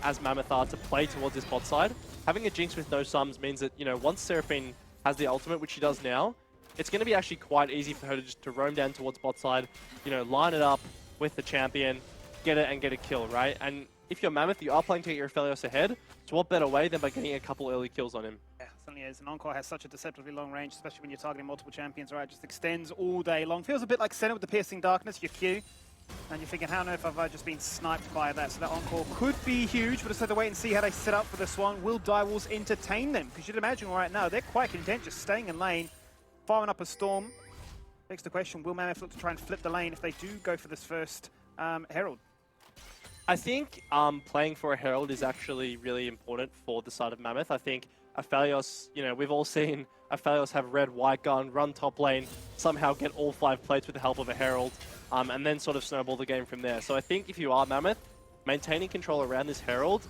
as Mammoth are, to play towards this bot side. Having a Jinx with no sums means that, once Seraphine has the ultimate, which she does now, it's going to be actually quite easy for her to roam down towards bot side, line it up with the champion, get it and get a kill, right? And if you're Mammoth, you are playing to get your Aphelios ahead, so what better way than by getting a couple early kills on him? Yeah, certainly is. And Encore has such a deceptively long range, especially when you're targeting multiple champions, right? It just extends all day long. Feels a bit like Senna with the Piercing Darkness, your Q. And you're thinking, how on earth have I just been sniped by that? So that Encore could be huge, but just have to wait and see how they set up for this one. Will Direwolves entertain them? Because you'd imagine right now, they're quite content just staying in lane, firing up a Storm. Begs the question, will Mammoth look to try and flip the lane if they do go for this first Herald? I think playing for a Herald is actually really important for the side of Mammoth. I think Aphelios, we've all seen Aphelios have red, white gun, run top lane, somehow get all 5 plates with the help of a Herald, and then sort of snowball the game from there. So I think if you are Mammoth, maintaining control around this Herald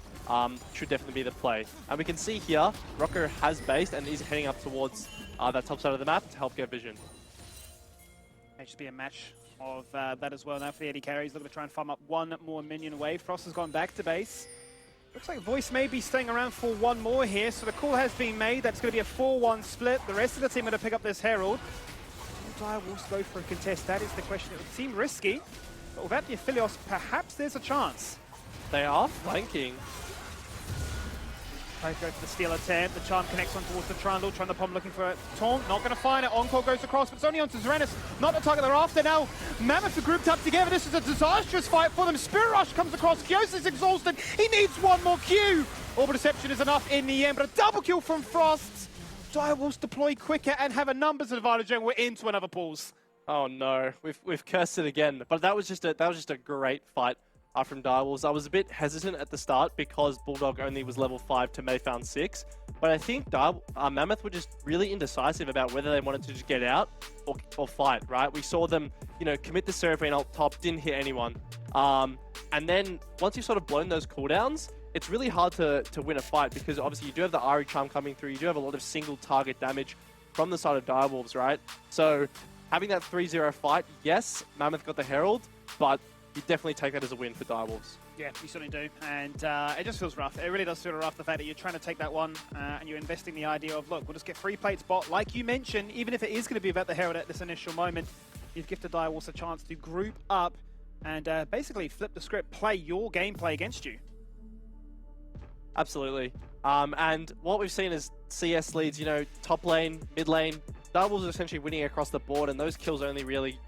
should definitely be the play. And we can see here, Rocco has based and is heading up towards that top side of the map to help get vision. May just be a match of that as well now for the AD carries. Looking to try and farm up one more minion away. Frost has gone back to base. Looks like Voice may be staying around for one more here, so the call has been made. That's going to be a 4-1 split. The rest of the team are going to pick up this Herald. Will Direwolves go for a contest? That is the question. It would seem risky, but without the Aphelios, perhaps there's a chance. They are flanking. Tries to go for the steal attempt. The charm connects on towards the Trundle. Trundlepom looking for a taunt. Not going to find it. Encore goes across, but it's only onto Zerenis. Not the target they're after now. Mammoth are grouped up together. This is a disastrous fight for them. Spirit Rush comes across. Kios is exhausted. He needs one more Q. Orbital Deception is enough in the end, but a double kill from Frost. Direwolves deploy quicker and have a numbers advantage, and we're into another pause. Oh no, we've cursed it again. But that was just a great fight from Direwolves. I was a bit hesitant at the start because Bulldog only was level 5 to Mayfound 6. But I think Mammoth were just really indecisive about whether they wanted to just get out or fight, right? We saw them, commit the Seraphine ult top, didn't hit anyone. And then once you've sort of blown those cooldowns, it's really hard to win a fight because obviously you do have the Ari charm coming through. You do have a lot of single target damage from the side of Direwolves, right? So having that 3-0 fight, yes, Mammoth got the Herald, but you definitely take that as a win for Direwolves. Yeah, you certainly do. And it just feels rough. It really does feel rough, the fact that you're trying to take that one and you're investing the idea of, look, we'll just get free plates bot. Like you mentioned, even if it is going to be about the Herald at this initial moment, you've gifted Direwolves a chance to group up and basically flip the script, play your gameplay against you. Absolutely. And what we've seen is CS leads, top lane, mid lane. Direwolves are essentially winning across the board, and those kills only really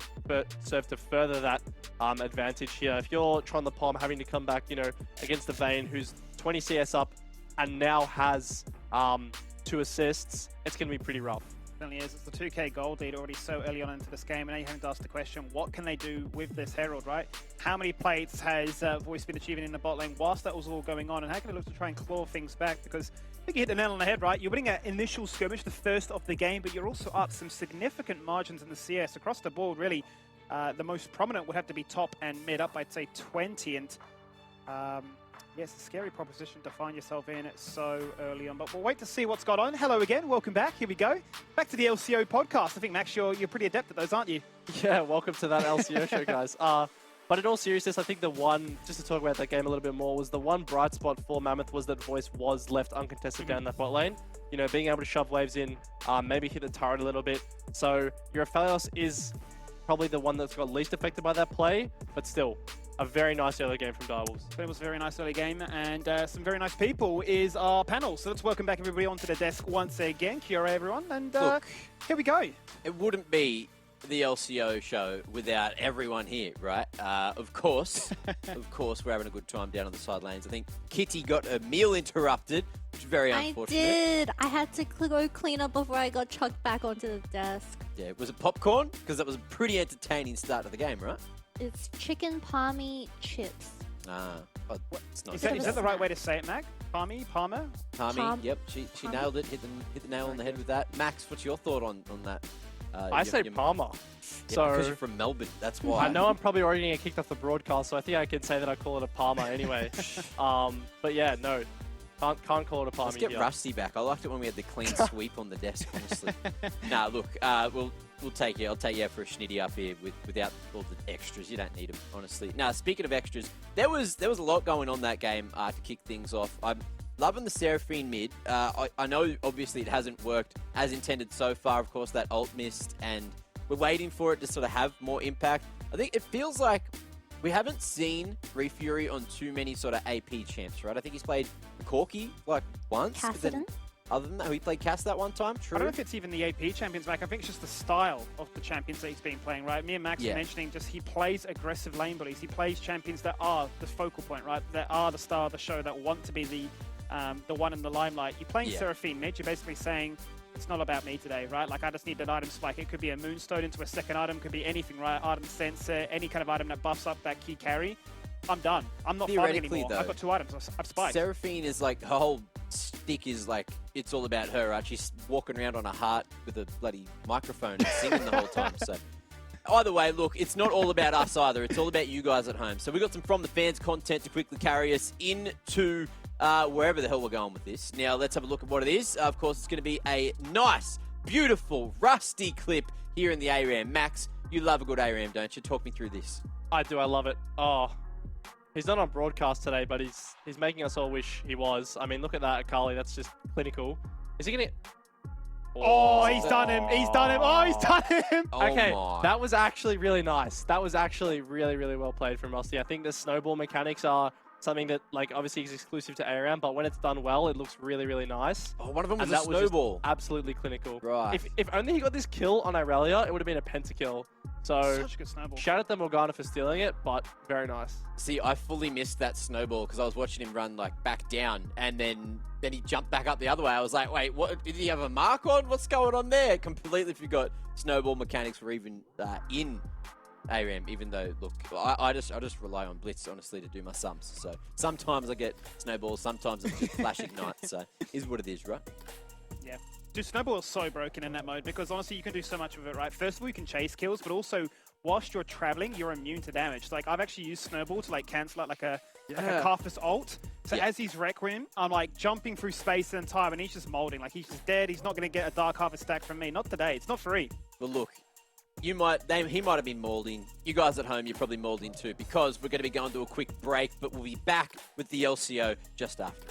serve to further that advantage here. If you're Trundlepom having to come back, against the Vayne, who's 20 CS up and now has 2 assists, it's going to be pretty rough. It certainly is. It's the 2k gold lead already so early on into this game, and now you have to ask the question, what can they do with this Herald, right? How many plates has Voice been achieving in the bot lane whilst that was all going on, and how can it look to try and claw things back? Because I think you hit the nail on the head, right? You're winning an initial skirmish, the first of the game, but you're also up some significant margins in the CS across the board, really. The most prominent would have to be top and mid, up I'd say 20, and yes, a scary proposition to find yourself in so early on, but we'll wait to see what's got on. Hello again, welcome back, here we go. Back to the LCO podcast. I think, Max, you're pretty adept at those, aren't you? Yeah, welcome to that LCO show, guys. But in all seriousness, I think the one, just to talk about that game a little bit more, was the one bright spot for Mammoth was that Voice was left uncontested down that bot lane. Being able to shove waves in, maybe hit the turret a little bit. So your Aphelios is probably the one that's got least affected by that play, but still, a very nice early game from Direwolves. It was a very nice early game, and some very nice people is our panel. So let's welcome back everybody onto the desk once again. Kia ora, everyone, and here we go. It wouldn't be the LCO show without everyone here, right? Of course, we're having a good time down on the sidelines. I think Kitty got a meal interrupted, which is very unfortunate. I did. I had to go clean up before I got chucked back onto the desk. Yeah, was it popcorn? Because that was a pretty entertaining start to the game, right? It's chicken palmy chips. But it's not. Is that the right way to say it, Mac? Palmy? Palmer? Palmy, yep. She nailed it, hit the nail on the head with that. Max, what's your thought on that? I say Palmer. Yeah, because you're from Melbourne, that's why. I know I'm probably already going to get kicked off the broadcast, so I think I can say that I call it a Palmer anyway. But yeah, no. Can't call it a Palmer. Let's get Rusty back. I liked it when we had the clean sweep on the desk, honestly. Nah, look, we'll take you. I'll take you out for a schnitty up here without all the extras. You don't need them, honestly. Now, speaking of extras, there was a lot going on that game to kick things off. I'm loving the Seraphine mid. I know, obviously, it hasn't worked as intended so far. Of course, that ult missed, and we're waiting for it to sort of have more impact. I think it feels like we haven't seen Free Fury on too many sort of AP champs, right? I think he's played Corki like once. Cassidy? Other than that, he played Cass that one time, true. I don't know if it's even the AP champions, Mac. I think it's just the style of the champions that he's been playing, right? Me and Max were mentioning just he plays aggressive lane bullies. He plays champions that are the focal point, right? That are the star of the show, that want to be the one in the limelight. You're playing Seraphine mid, you're basically saying, it's not about me today, right? Like, I just need an item spike. It could be a Moonstone into a second item, could be anything, right? Item sensor, any kind of item that buffs up that key carry. I'm done. I'm not farming anymore. I've got 2 items. I've spiked. Seraphine is like, her whole stick is like, it's all about her, right? She's walking around on a heart with a bloody microphone and singing the whole time, so. Either way, look, it's not all about us either. It's all about you guys at home. So we've got some From the Fans content to quickly carry us into wherever the hell we're going with this. Now, let's have a look at what it is. Of course, it's going to be a nice, beautiful, rusty clip here in the ARAM. Max, you love a good ARAM, don't you? Talk me through this. I do. I love it. Oh, he's not on broadcast today, but he's making us all wish he was. I mean, look at that, Akali. That's just clinical. Is he going to... Oh, he's done him. He's done him. Oh, he's done him. Okay, that was actually really nice. That was actually really, really well played from Rusty. I think the snowball mechanics are something that, like, obviously is exclusive to ARAM, but when it's done well, it looks really, really nice. Oh, one of them was And a that was just snowball. absolutely clinical. Right. If only he got this kill on Irelia, it would have been a pentakill. So Such a good snowball. shout out to Morgana for stealing it, but very nice. See, I fully missed that snowball because I was watching him run like back down, and then he jumped back up the other way. I was like, wait, what? Did he have a mark on? What's going on there? Completely forgot snowball mechanics were even in ARAM. Even though, look, I just rely on Blitz honestly to do my sums. So sometimes I get snowballs, sometimes I'm just flash ignite. So is what it is, right? Yeah. Dude, Snowball is so broken in that mode because honestly, you can do so much with it, right? First of all, you can chase kills, but also whilst you're traveling, you're immune to damage. Like, I've actually used Snowball to like cancel out like a Karthus ult. So as he's Requiem, I'm like jumping through space and time, and he's just molding. Like, he's just dead. He's not going to get a Dark Harvest stack from me. Not today. It's not free. But look, he might have been molding. You guys at home, you're probably molding too, because we're going to be going to a quick break, but we'll be back with the LCO just after.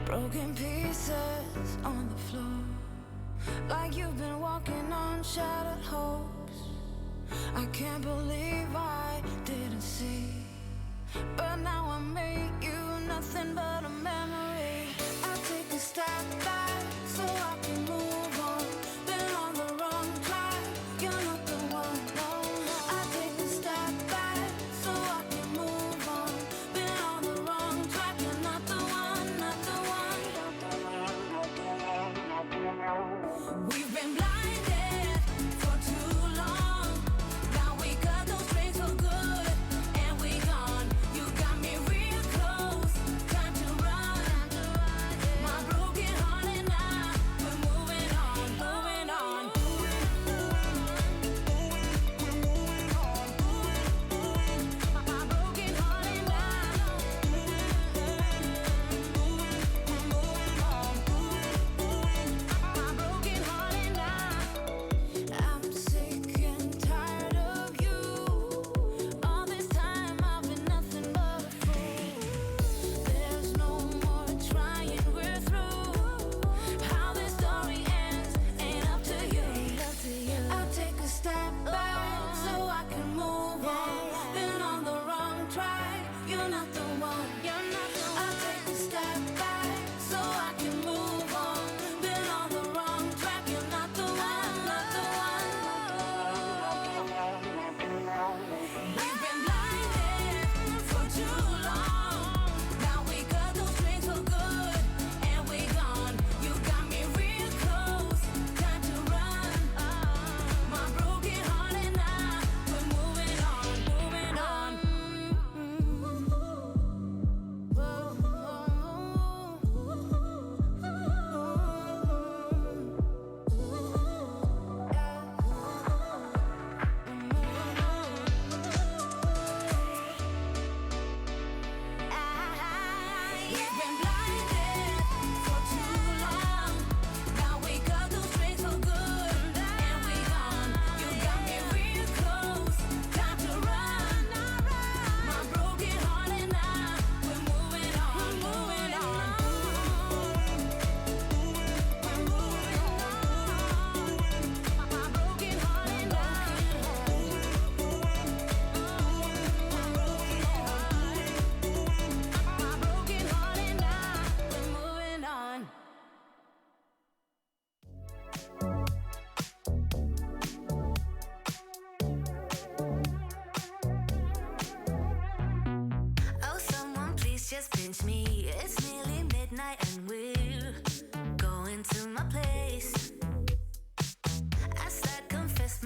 Broken pieces on the floor, like you've been walking on shattered hopes. I can't believe I didn't see, but now I make you nothing but a memory. I take a step back so I can move on. Been on the wrong track, you're not the one, no. I take a step back so I can move on. Been on the wrong track, you're not the one, not the one. We've been blinded for too long. Now we cut those strings for good, and we gone. You got me real close, time to run. My broken heart and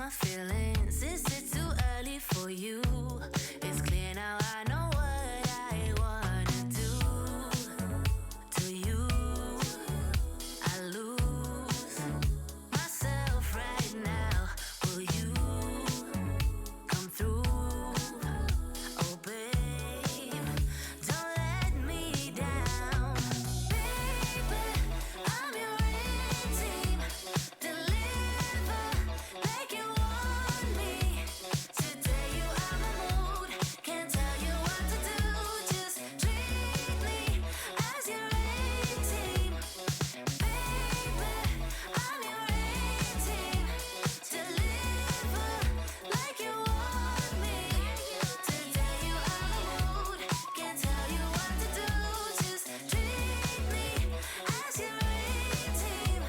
my feelings. Is it too early for you? It's clear now I know what I wanna do. To you, I lose myself right now. Will you come through? Oh, babe, don't let me down. Baby, I'm your A-team. Deliver like you want me. Today you are my mood. Can't tell you what to do. Just treat me as your A-team. Baby, I'm your A-team. Deliver like you want me. Today you are my mood. Can't tell you what to do. Just treat me as your A-team.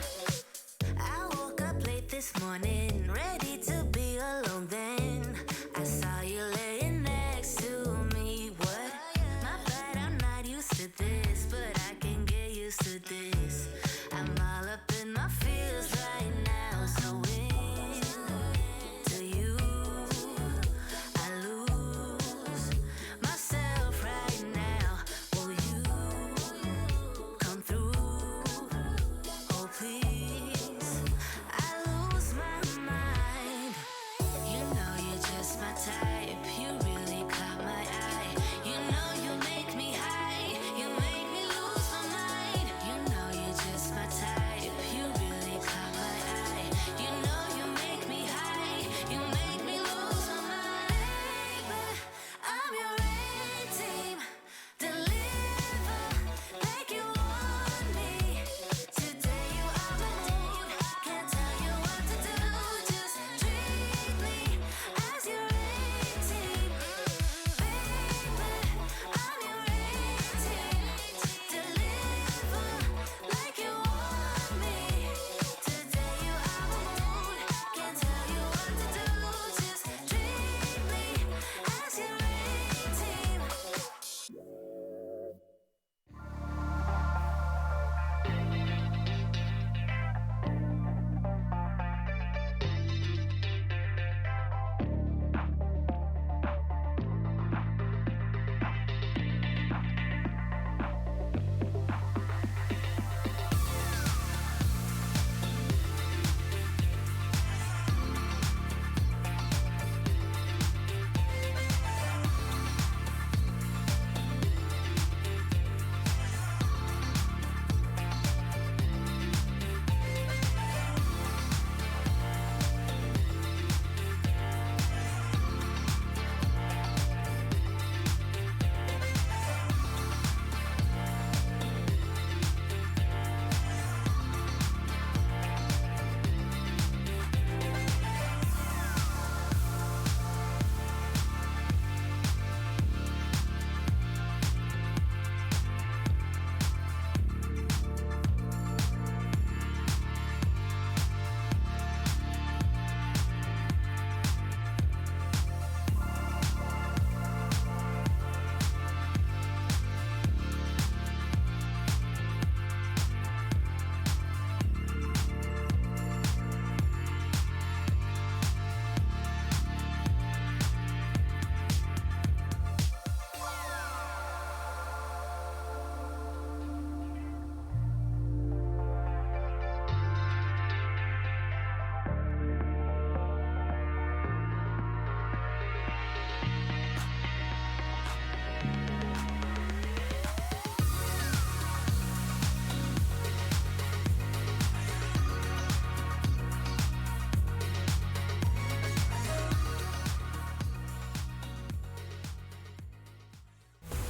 I woke up late this morning, ready to be alone then. I saw you laying next to me. What? My bad, I'm not used to this, but I can get used to this. I'm all up in my feels right now, so into you, I lose myself right now. Will you come through? Oh, please, I lose my mind. You know you're just my type. You really caught my eye. You know you make me high. You make me lose my mind. You know you're just my type. You really caught my eye. You know you make me high. You make me lose my mind. Baby, I'm your A-team. Deliver like you want me. Today you are my mood. Can't tell you what to do. Just treat me as your A-team. Baby, I'm your A-team. Deliver like you want me. Today you are my mood. Can't tell you what to do. Just treat me as your A-team.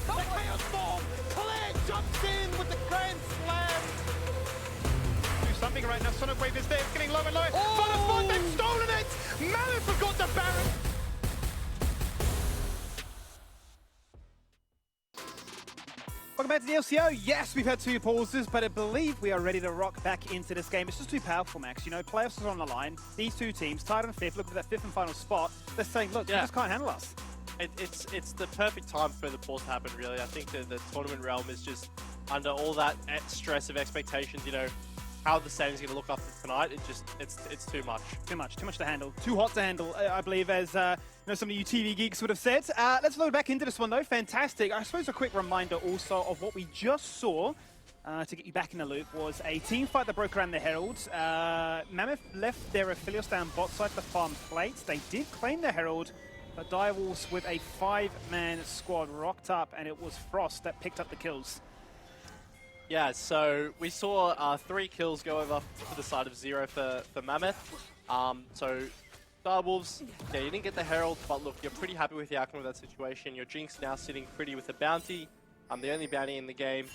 The Chaos Ball! Claire jumps in with the Grand Slam! Do something right now. Sonic Wave is there. It's getting low and low. Butterfly, they've stolen it! Mammoth have got the Baron! Welcome back to the LCO. Yes, we've had 2 pauses, but I believe we are ready to rock back into this game. It's just too powerful, Max. You know, playoffs are on the line. These 2 teams, tied on 5th, looking for that 5th and final spot. They're saying, look, you just can't handle us. It's the perfect time for the pause to happen, really. I think the tournament realm is just under all that stress of expectations, you know. how the stadium's going to look after tonight, it's too much. Too much to handle. Too hot to handle, I believe, as some of you TV geeks would have said. Let's load back into this one, though. Fantastic. I suppose a quick reminder also of what we just saw to get you back in the loop was a team fight that broke around the Heralds. Mammoth left their Aphelios down bot side to farm plates. They did claim the Herald, but Direwolves with a 5-man squad rocked up, and it was Frost that picked up the kills. Yeah, so we saw 3 kills go over to the side of 0 for Mammoth. So Direwolves, yeah, you didn't get the Herald, but look, you're pretty happy with the outcome of that situation. Your Jinx now sitting pretty with a bounty, the only bounty in the game,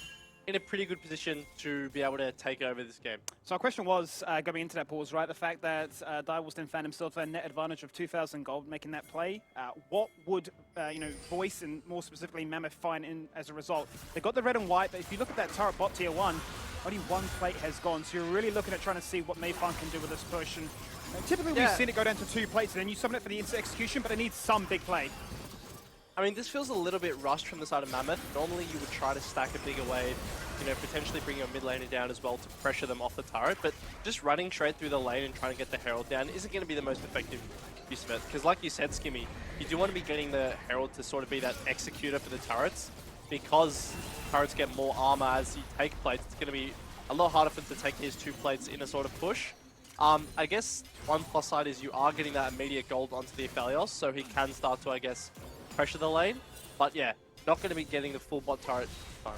in a pretty good position to be able to take over this game. So our question was, going into that pause, right, the fact that Direwolves then found himself a net advantage of 2,000 gold making that play. What would, Voice and more specifically Mammoth find in as a result? They got the red and white, but if you look at that turret bot tier 1, only 1 plate has gone. So you're really looking at trying to see what Mayfan can do with this push. And typically we've seen it go down to 2 plates and then you summon it for the instant execution, but it needs some big play. I mean, this feels a little bit rushed from the side of Mammoth. Normally you would try to stack a bigger wave, potentially bring your mid laner down as well to pressure them off the turret, but just running straight through the lane and trying to get the Herald down isn't going to be the most effective use of it. Because like you said, Skimmy, you do want to be getting the Herald to sort of be that executor for the turrets, because turrets get more armor as you take plates. It's going to be a lot harder for them to take these 2 plates in a sort of push. I guess one plus side is you are getting that immediate gold onto the Aphelios, so he can start to, I guess, pressure the lane. But yeah, not going to be getting the full bot turret time.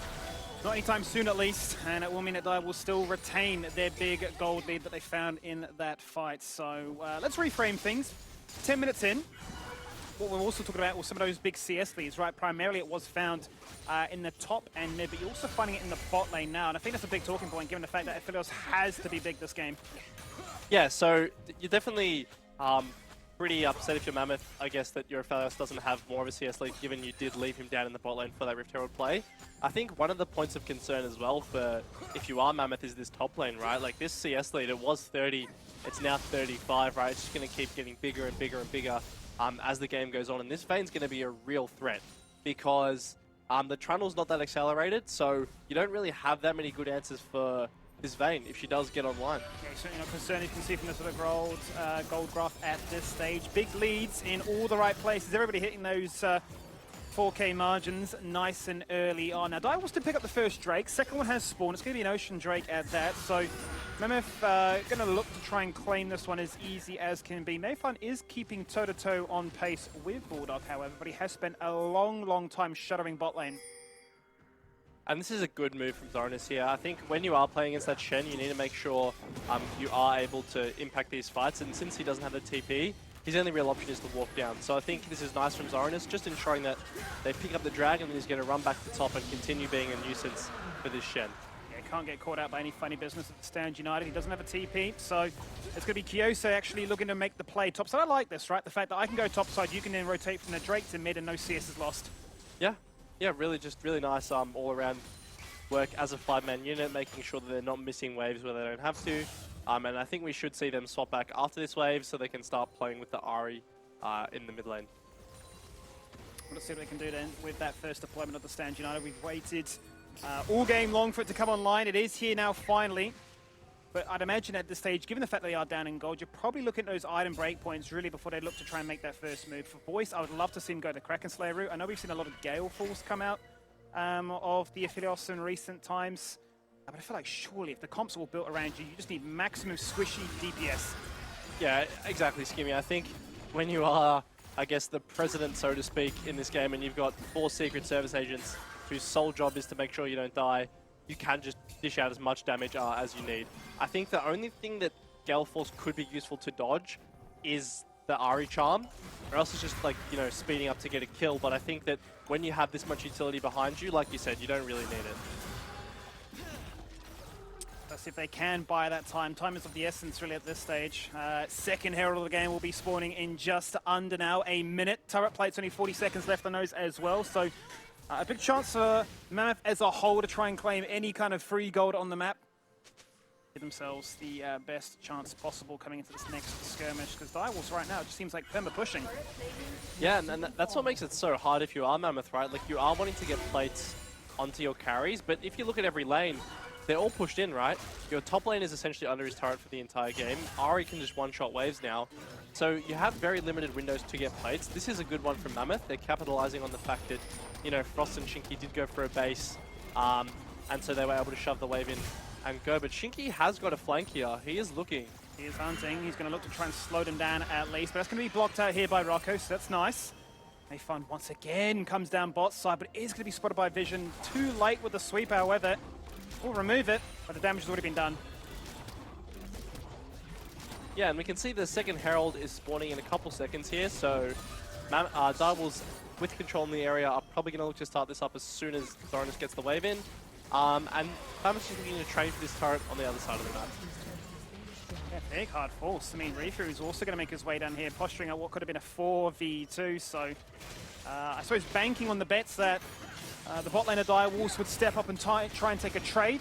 Not anytime soon, at least, and it will mean that Dire will still retain their big gold lead that they found in that fight. So let's reframe things. 10 minutes in, what we're also talking about was some of those big CS leads, right? Primarily it was found in the top and mid, but you're also finding it in the bot lane now, and I think that's a big talking point given the fact that Aphelios has to be big this game. Yeah, so you're definitely pretty upset if you're Mammoth, I guess, that your Aphelios doesn't have more of a CS lead, given you did leave him down in the bot lane for that Rift Herald play. I think one of the points of concern as well for if you are Mammoth is this top lane, right? Like this CS lead, it was 30, it's now 35, right? It's just going to keep getting bigger and bigger and bigger as the game goes on. And this Vayne's going to be a real threat because the Trundle's not that accelerated, so you don't really have that many good answers for this Vayne if she does get online. Okay, so concern you can see from the sort of gold graph at this stage. Big leads in all the right places. Everybody hitting those 4K margins nice and early on. Now, Dire wants to pick up the first Drake. Second one has spawned. It's going to be an Ocean Drake at that. So Mammoth going to look to try and claim this one as easy as can be. Mayfan is keeping toe-to-toe on pace with Bulldog, however, but he has spent a long, long time shuttering bot lane. And this is a good move from Zoranus here. I think when you are playing against that Shen, you need to make sure you are able to impact these fights. And since he doesn't have the TP, his only real option is to walk down. So I think this is nice from Zoranus, just ensuring that they pick up the dragon and he's going to run back to the top and continue being a nuisance for this Shen. Yeah, can't get caught out by any funny business at the Stand United. He doesn't have a TP, so it's going to be Kiyose actually looking to make the play topside. I like this, right? The fact that I can go topside, you can then rotate from the Drake to mid and no CS is lost. Yeah, really nice all-around work as a 5-man unit, making sure that they're not missing waves where they don't have to. And I think we should see them swap back after this wave so they can start playing with the Ahri in the mid lane. Let's see what they can do then with that first deployment of the Stand United. We've waited all game long for it to come online. It is here now finally. But I'd imagine at this stage, given the fact that they are down in gold, you're probably looking at those item breakpoints really before they look to try and make that first move. For Voice, I would love to see him go the Kraken Slayer route. I know we've seen a lot of Gale Falls come out of the Aphelios in recent times. But I feel like surely if the comps are all built around you, you just need maximum squishy DPS. Yeah, exactly, Skimmy. I think when you are, I guess, the president, so to speak, in this game, and you've got 4 Secret Service agents whose sole job is to make sure you don't die, you can just dish out as much damage as you need. I think the only thing that Gale Force could be useful to dodge is the Ahri Charm, or else it's just like, speeding up to get a kill. But I think that when you have this much utility behind you, like you said, you don't really need it. Let's see if they can buy that time. Time is of the essence really at this stage. Second Herald of the game will be spawning in just under now a minute. Turret plate's only 40 seconds left on those as well, so a big chance for Mammoth as a whole to try and claim any kind of free gold on the map. Give themselves the best chance possible coming into this next skirmish, because Direwolves right now, it just seems like them are pushing. Yeah, and that's what makes it so hard if you are Mammoth, right? Like, you are wanting to get plates onto your carries, but if you look at every lane, they're all pushed in, right? Your top lane is essentially under his turret for the entire game. Ari can just one-shot waves now. So you have very limited windows to get plates. This is a good one from Mammoth. They're capitalizing on the fact that, you know, Frost and Shinky did go for a base, and so they were able to shove the wave in and go. But Shinky has got a flank here. He is looking. He is hunting. He's going to look to try and slow them down at least, but that's going to be blocked out here by Rocco, so that's nice. Mayfun once again comes down bot side, but is going to be spotted by Vision. Too late with the sweep, however. We'll remove it, but the damage has already been done. Yeah, and we can see the second Herald is spawning in a couple seconds here, so Direwolves with control in the area are probably going to look to start this up as soon as Thorinus gets the wave in. And Mammoth is looking to trade for this turret on the other side of the map. Yeah, big hard force. I mean, Reefer is also going to make his way down here, posturing at what could have been a 4v2, so I suppose banking on the bets that the bot laner Direwolves would step up and try and take a trade.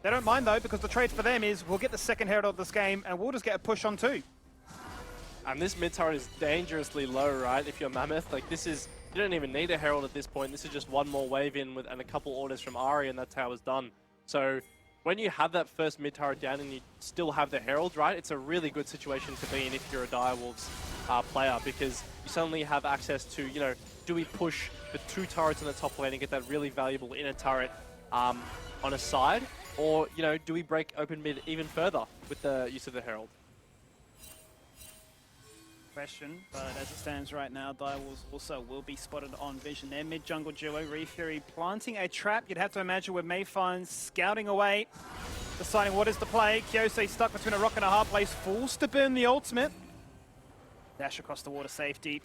They don't mind though, because the trade for them is we'll get the second Herald of this game and we'll just get a push on 2. And this mid turret is dangerously low, right? If you're Mammoth, like this is, you don't even need a Herald at this point. This is just one more wave in with and a couple orders from Ari, and that's how it's done. So when you have that first mid turret down and you still have the Herald, right? It's a really good situation to be in if you're a Direwolves player, because you suddenly have access to, you know, do we push the 2 turrets in the top lane and get that really valuable inner turret on a side? Or, you know, do we break open mid even further with the use of the Herald? Question, but as it stands right now, Direwolves also will be spotted on Vision. Their mid-jungle duo, Refury planting a trap. You'd have to imagine with Mayfun scouting away, deciding what is the play. Kyosei stuck between a rock and a hard place, forced to burn the ultimate. Dash across the water safety.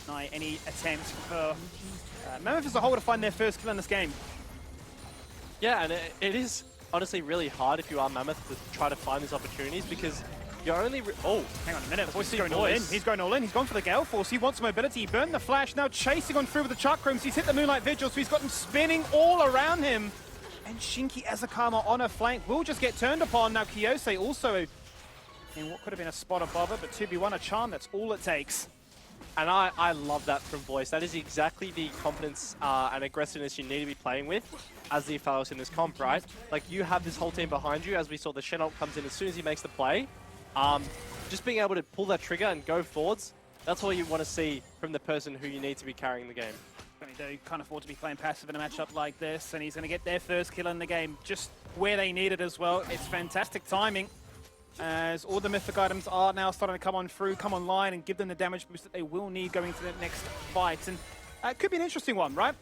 Deny any attempt for Mammoth as a whole to find their first kill in this game. Yeah, and it is honestly really hard if you are Mammoth to try to find these opportunities, because you're only... oh, hang on a minute. Voice is going all in. He's going all in. He's gone for the Gale Force. He wants mobility. He burned the flash. Now chasing on through with the Chakrams. He's hit the Moonlight Vigil, so he's got him spinning all around him. And Shinky Azakama on her flank will just get turned upon. Now Kyosei also in what could have been a spot above it, but 2v1, a charm, that's all it takes. And I love that from Voice. That is exactly the confidence and aggressiveness you need to be playing with as the Aphelios in this comp, right? Like, you have this whole team behind you, as we saw the Shen ult comes in as soon as he makes the play. Just being able to pull that trigger and go forwards, that's all you want to see from the person who you need to be carrying the game. They can't afford to be playing passive in a matchup like this, and he's going to get their first kill in the game, just where they need it as well. It's fantastic timing, as all the mythic items are now starting to come online and give them the damage boost that they will need going to the next fight. And it could be an interesting one, right?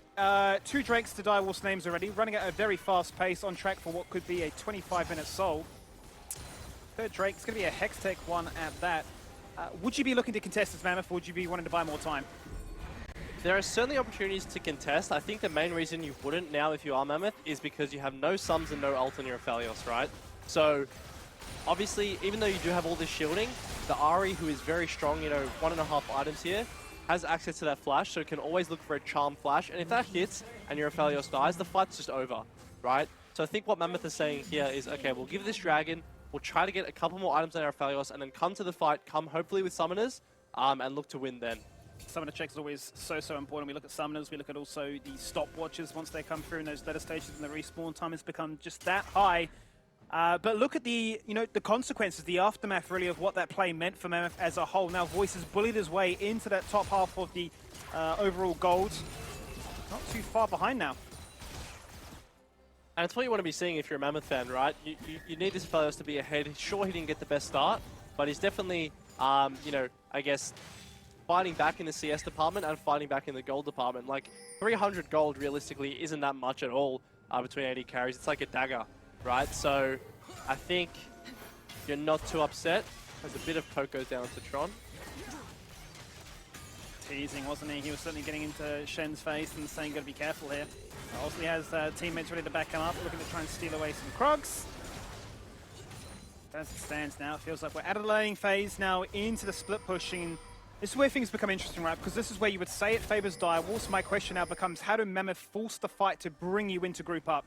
2 Drakes to Direwolves names already, running at a very fast pace, on track for what could be a 25-minute soul. Third Drake, it's going to be a Hextech one at that. Would you be looking to contest this Mammoth, or would you be wanting to buy more time? There are certainly opportunities to contest. I think the main reason you wouldn't now if you are Mammoth is because you have no sums and no ult on your Aphelios, right? So, obviously, even though you do have all this shielding, the Ari, who is very strong, you know, 1.5 items here, has access to that flash, so can always look for a charm flash. And if that hits and your Aphelios dies, the fight's just over, right? So I think what Mammoth is saying here is, okay, we'll give this dragon, we'll try to get a couple more items on our Aphelios, and then come to the fight, come hopefully with summoners, and look to win then. Summoner checks is always so important. We look at summoners, we look at also the stopwatches once they come through in those later stages, and the respawn time has become just that high. But look at the, the consequences, the aftermath really of what that play meant for Mammoth as a whole. Now Voice has bullied his way into that top half of the overall gold. Not too far behind now. And it's what you want to be seeing if you're a Mammoth fan, right? You need this Aphelios to be ahead. Sure, he didn't get the best start, but he's definitely, I guess, fighting back in the CS department and fighting back in the gold department. Like, 300 gold realistically isn't that much at all between 80 carries. It's like a dagger, right? So I think you're not too upset as a bit of poke goes down to Tron. Teasing, wasn't he? He was certainly getting into Shen's face and saying, gotta be careful here. Also, he has teammates ready to back him up, looking to try and steal away some Krogs. As it stands now, it feels like we're at a laning phase now into the split pushing. This is where things become interesting, right? Because this is where you would say it favors Direwolves. My question now becomes, how do Mammoth force the fight to bring you into group up?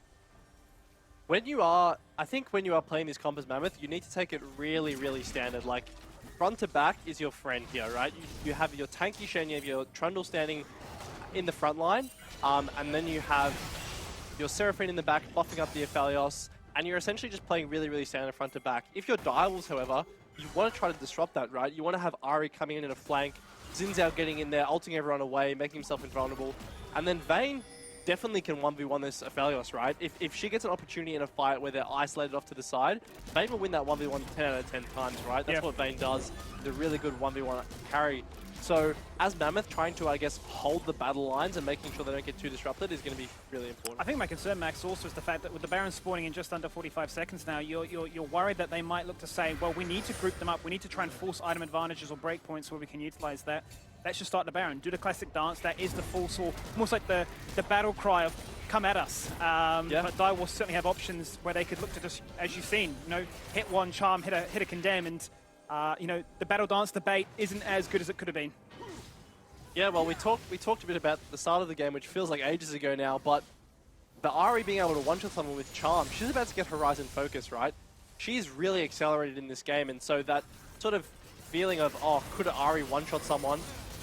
I think when you are playing this comp as Mammoth, you need to take it really, really standard. Like, front to back is your friend here, right? You have your tanky Shen, you have your Trundle standing in the front line, and then you have You're Seraphine in the back, buffing up the Aphelios, and you're essentially just playing really, really standard front to back. If you're Direwolves, however, you want to try to disrupt that, right? You want to have Ahri coming in a flank, Xin Zhao getting in there, ulting everyone away, making himself invulnerable, and then Vayne definitely can 1v1 this Aphelios, right? If she gets an opportunity in a fight where they're isolated off to the side, Vayne will win that 1v1 10 out of 10 times, right? That's what Vayne does. He's a really good 1v1 carry. So as Mammoth, trying to, I guess, hold the battle lines and making sure they don't get too disrupted is going to be really important. I think my concern, Max, also is the fact that with the Baron spawning in just under 45 seconds now, you're worried that they might look to say, well, we need to group them up. We need to try and force item advantages or breakpoints where we can utilize that. Let's just start the Baron. Do the classic dance. That is the full sword, almost like the battle cry of come at us. But Direwolves certainly have options where they could look to just, as you've seen, hit one charm, hit a condemn, and the battle dance debate isn't as good as it could have been. Yeah, well, we talked a bit about the start of the game, which feels like ages ago now, but the Ahri being able to one-shot someone with charm, she's about to get Horizon Focus, right? She's really accelerated in this game, and so that sort of feeling of, oh, could Ahri one-shot someone?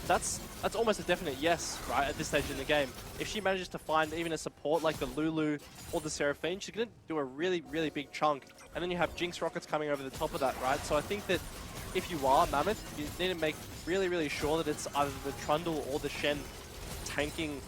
That's almost a definite yes, right, at this stage in the game. If she manages to find even a support like the Lulu or the Seraphine, she's going to do a really, really big chunk. And then you have Jinx rockets coming over the top of that, right? So I think that if you are Mammoth, you need to make really, really sure that it's either the Trundle or the Shen tanking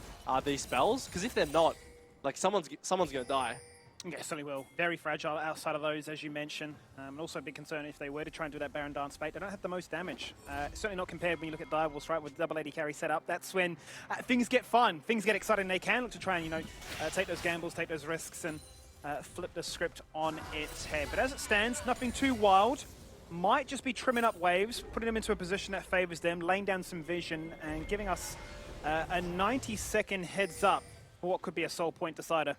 these spells. Because if they're not, like, someone's going to die. Yeah, certainly will. Very fragile outside of those, as you mentioned. And also a big concern if they were to try and do that Baron Dance bait. They don't have the most damage. Certainly not compared when you look at Direwolves, right, with double AD carry set up. That's when things get fun, things get exciting. They can look to try and, take those gambles, take those risks, and flip the script on its head. But as it stands, nothing too wild. Might just be trimming up waves, putting them into a position that favors them, laying down some vision, and giving us a 90-second heads up for what could be a soul point decider.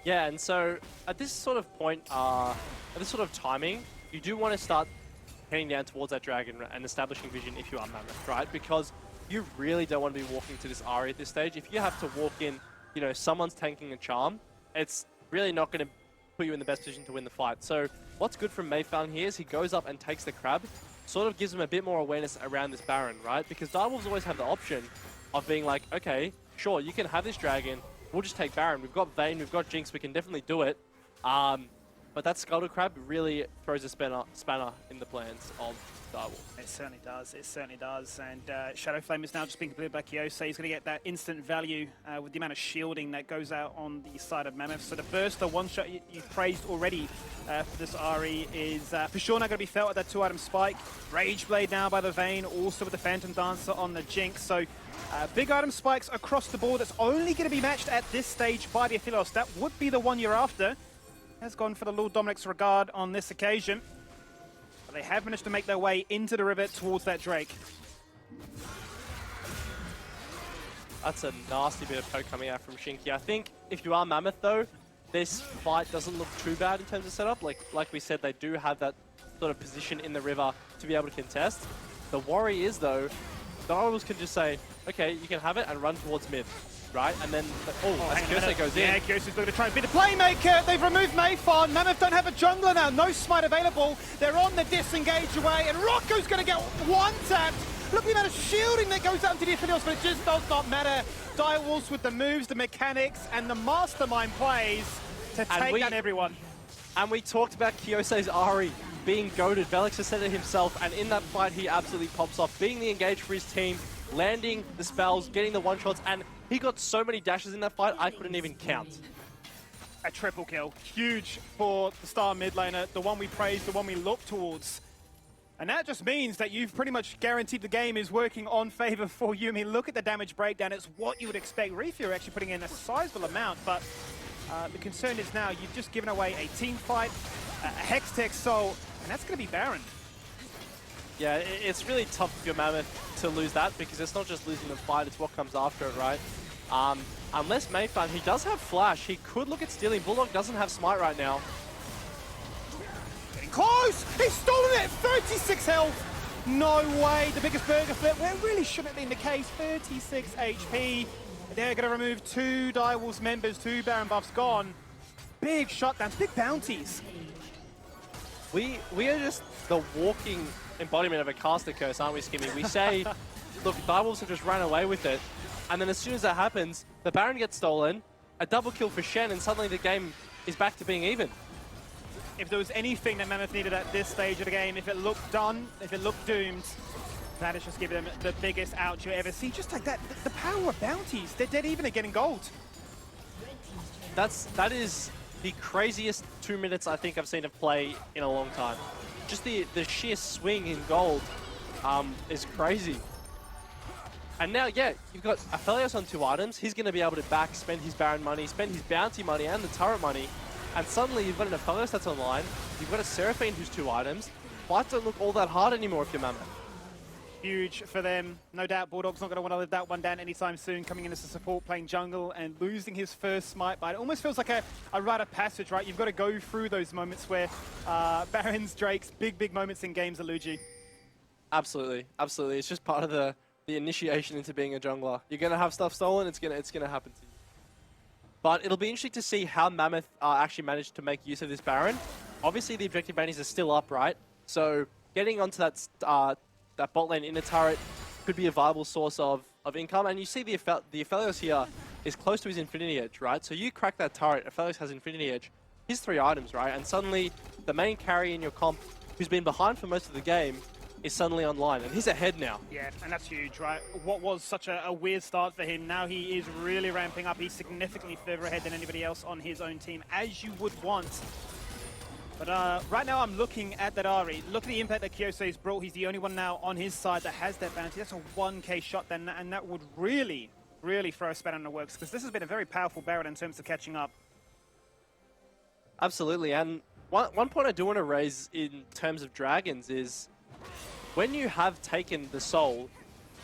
Yeah, and so at this sort of point, at this sort of timing, you do want to start heading down towards that dragon and establishing vision if you are Mammoth, right? Because you really don't want to be walking to this Ahri at this stage. If you have to walk in, someone's tanking a charm, it's really not going to put you in the best position to win the fight. So what's good from Mayfan here is he goes up and takes the crab, sort of gives him a bit more awareness around this Baron, right? Because Direwolves always have the option of being like, okay, sure, you can have this dragon, we'll just take Baron. We've got Vayne, we've got Jinx, we can definitely do it. But that Scuttle Crab really throws a spanner in the plans of Direwolves. It certainly does, it certainly does. And Shadow Flame is now just being completed by Kiyose. He's going to get that instant value with the amount of shielding that goes out on the side of Mammoth. So the burst, the one shot you've praised already for this Ahri is for sure not going to be felt at that 2-item spike. Rage Blade now by the Vayne, also with the Phantom Dancer on the Jinx. So big item spikes across the board. That's only going to be matched at this stage by the Aphelios. That would be the one you're after. Has gone for the Lord Dominic's Regard on this occasion. But they have managed to make their way into the river towards that Drake. That's a nasty bit of poke coming out from Shinky. I think if you are Mammoth, though, this fight doesn't look too bad in terms of setup. Like we said, they do have that sort of position in the river to be able to contest. The worry is, though, the Direwolves can just say, okay, you can have it and run towards mid, right? And then, as Kiyose goes in. Yeah, Kiyose's looking to try and be the playmaker. They've removed Mayfan. Mammoth don't have a jungler now. No smite available. They're on the disengage away, and Rocco's going to get one-tapped. Look at the amount of shielding that goes out into the Aphelios, but it just does not matter. Direwolves with the moves, the mechanics, and the mastermind plays to take down everyone. And we talked about Kiyose's Ahri being goated. Velix has said it himself, and in that fight, he absolutely pops off, being the engage for his team, landing the spells, getting the one-shots, and he got so many dashes in that fight, I couldn't even count. A triple kill. Huge for the star mid laner, the one we praise, the one we look towards. And that just means that you've pretty much guaranteed the game is working on favor for you. I mean, look at the damage breakdown. It's what you would expect. Reefy are actually putting in a sizable amount, but the concern is now you've just given away a team fight, a Hextech Soul, and that's going to be Baron. Yeah, it's really tough for your Mammoth to lose that because it's not just losing the fight, it's what comes after it, right? Unless Mayfan, he does have Flash, he could look at stealing. Bulldog doesn't have Smite right now. Getting close! He's stolen it! 36 health! No way! The biggest burger flip, well, it really shouldn't have been the case. 36 HP. They're going to remove 2 Direwolves members, 2 Baron buffs gone. Big shutdowns, big bounties. We are just the walking embodiment of a caster curse, aren't we, Skimmy? We say, look, Direwolves have just ran away with it, and then as soon as that happens, the Baron gets stolen, a double kill for Shen, and suddenly the game is back to being even. If there was anything that Mammoth needed at this stage of the game, if it looked done, if it looked doomed, that is just giving them the biggest ouch you ever see. Just like that, the power of bounties. They're dead even at getting gold. That is the craziest 2 minutes I think I've seen of play in a long time. Just the sheer swing in gold is crazy. And now, yeah, you've got Aphelios on 2 items. He's going to be able to spend his Baron money, spend his bounty money and the turret money. And suddenly you've got an Aphelios that's online. You've got a Seraphine who's 2 items. Fights don't look all that hard anymore if you're Mammoth. Huge for them. No doubt Bulldog's not going to want to live that one down anytime soon, coming in as a support, playing jungle, and losing his first smite. But it almost feels like a rite of passage, right? You've got to go through those moments where Barons, Drakes, big moments in games of Luigi. Absolutely, absolutely. It's just part of the initiation into being a jungler. You're going to have stuff stolen, it's gonna happen to you. But it'll be interesting to see how Mammoth actually managed to make use of this Baron. Obviously, the objective bounties are still up, right? So getting onto that bot lane inner turret could be a viable source of income. And you see the Aphelios here is close to his Infinity Edge, right? So you crack that turret, Aphelios has Infinity Edge, he's 3 items, right? And suddenly the main carry in your comp, who's been behind for most of the game, is suddenly online, and he's ahead now. Yeah, and that's huge, right? What was such a weird start for him, now he is really ramping up. He's significantly further ahead than anybody else on his own team, as you would want. But right now I'm looking at that Ahri. Look at the impact that Kyose's brought. He's the only one now on his side that has that bounty. That's a 1k shot then, and that would really throw a spanner in the works, because this has been a very powerful Baron in terms of catching up. Absolutely, and one point I do want to raise in terms of dragons is when you have taken the soul,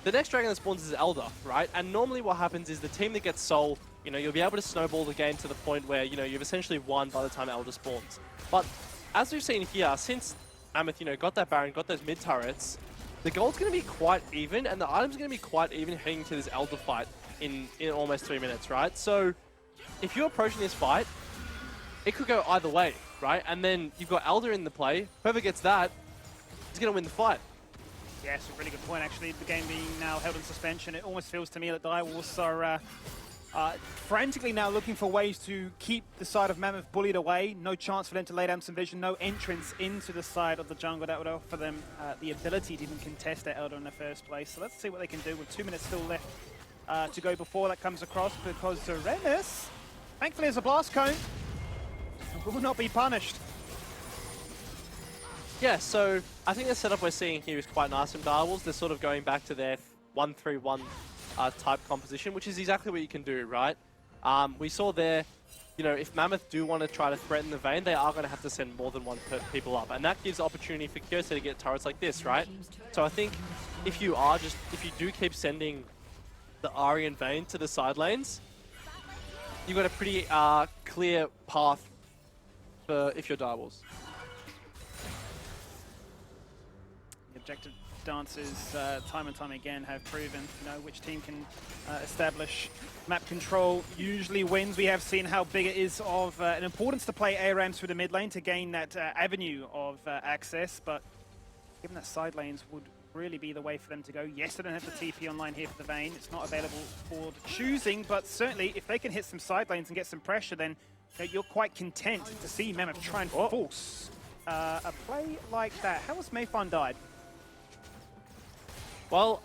the next dragon that spawns is Elder, right? And normally what happens is the team that gets soul, you'll be able to snowball the game to the point where, you've essentially won by the time Elder spawns. But as we've seen here, since Mammoth, got that Baron, got those mid turrets, the gold's going to be quite even, and the item's going to be quite even heading to this Elder fight in almost 3 minutes, right? So if you're approaching this fight, it could go either way, right? And then you've got Elder in the play. Whoever gets that is going to win the fight. Yeah, it's a really good point, actually. The game being now held in suspension, it almost feels to me that Direwolves are frantically now looking for ways to keep the side of Mammoth bullied away. No chance for them to lay down some vision, no entrance into the side of the jungle that would offer them the ability to even contest that Elder in the first place. So let's see what they can do with 2 minutes still left to go before that comes across, because Zerenis, thankfully, has a blast cone, will not be punished. Yeah, so I think the setup we're seeing here is quite nice from Direwolves. They're sort of going back to their 1-3-1 type composition, which is exactly what you can do, right? We saw there, if Mammoth do want to try to threaten the Vayne, they are going to have to send more than 1 people up. And that gives opportunity for Kyose to get turrets like this, right? So I think if you do keep sending the Ahri and Vayne to the side lanes, you've got a pretty clear path for if you're Direwolves. Objective dancers time and time again have proven which team can establish map control usually wins. We have seen how big it is of an importance to play ARAMs through the mid lane to gain that avenue of access, but given that side lanes would really be the way for them to go. Yes, they don't have the TP online here for the Vayne. It's not available for the choosing, but certainly if they can hit some side lanes and get some pressure, then you're quite content to see Mammoth try and force a play like that. How has Mayfan died? Well,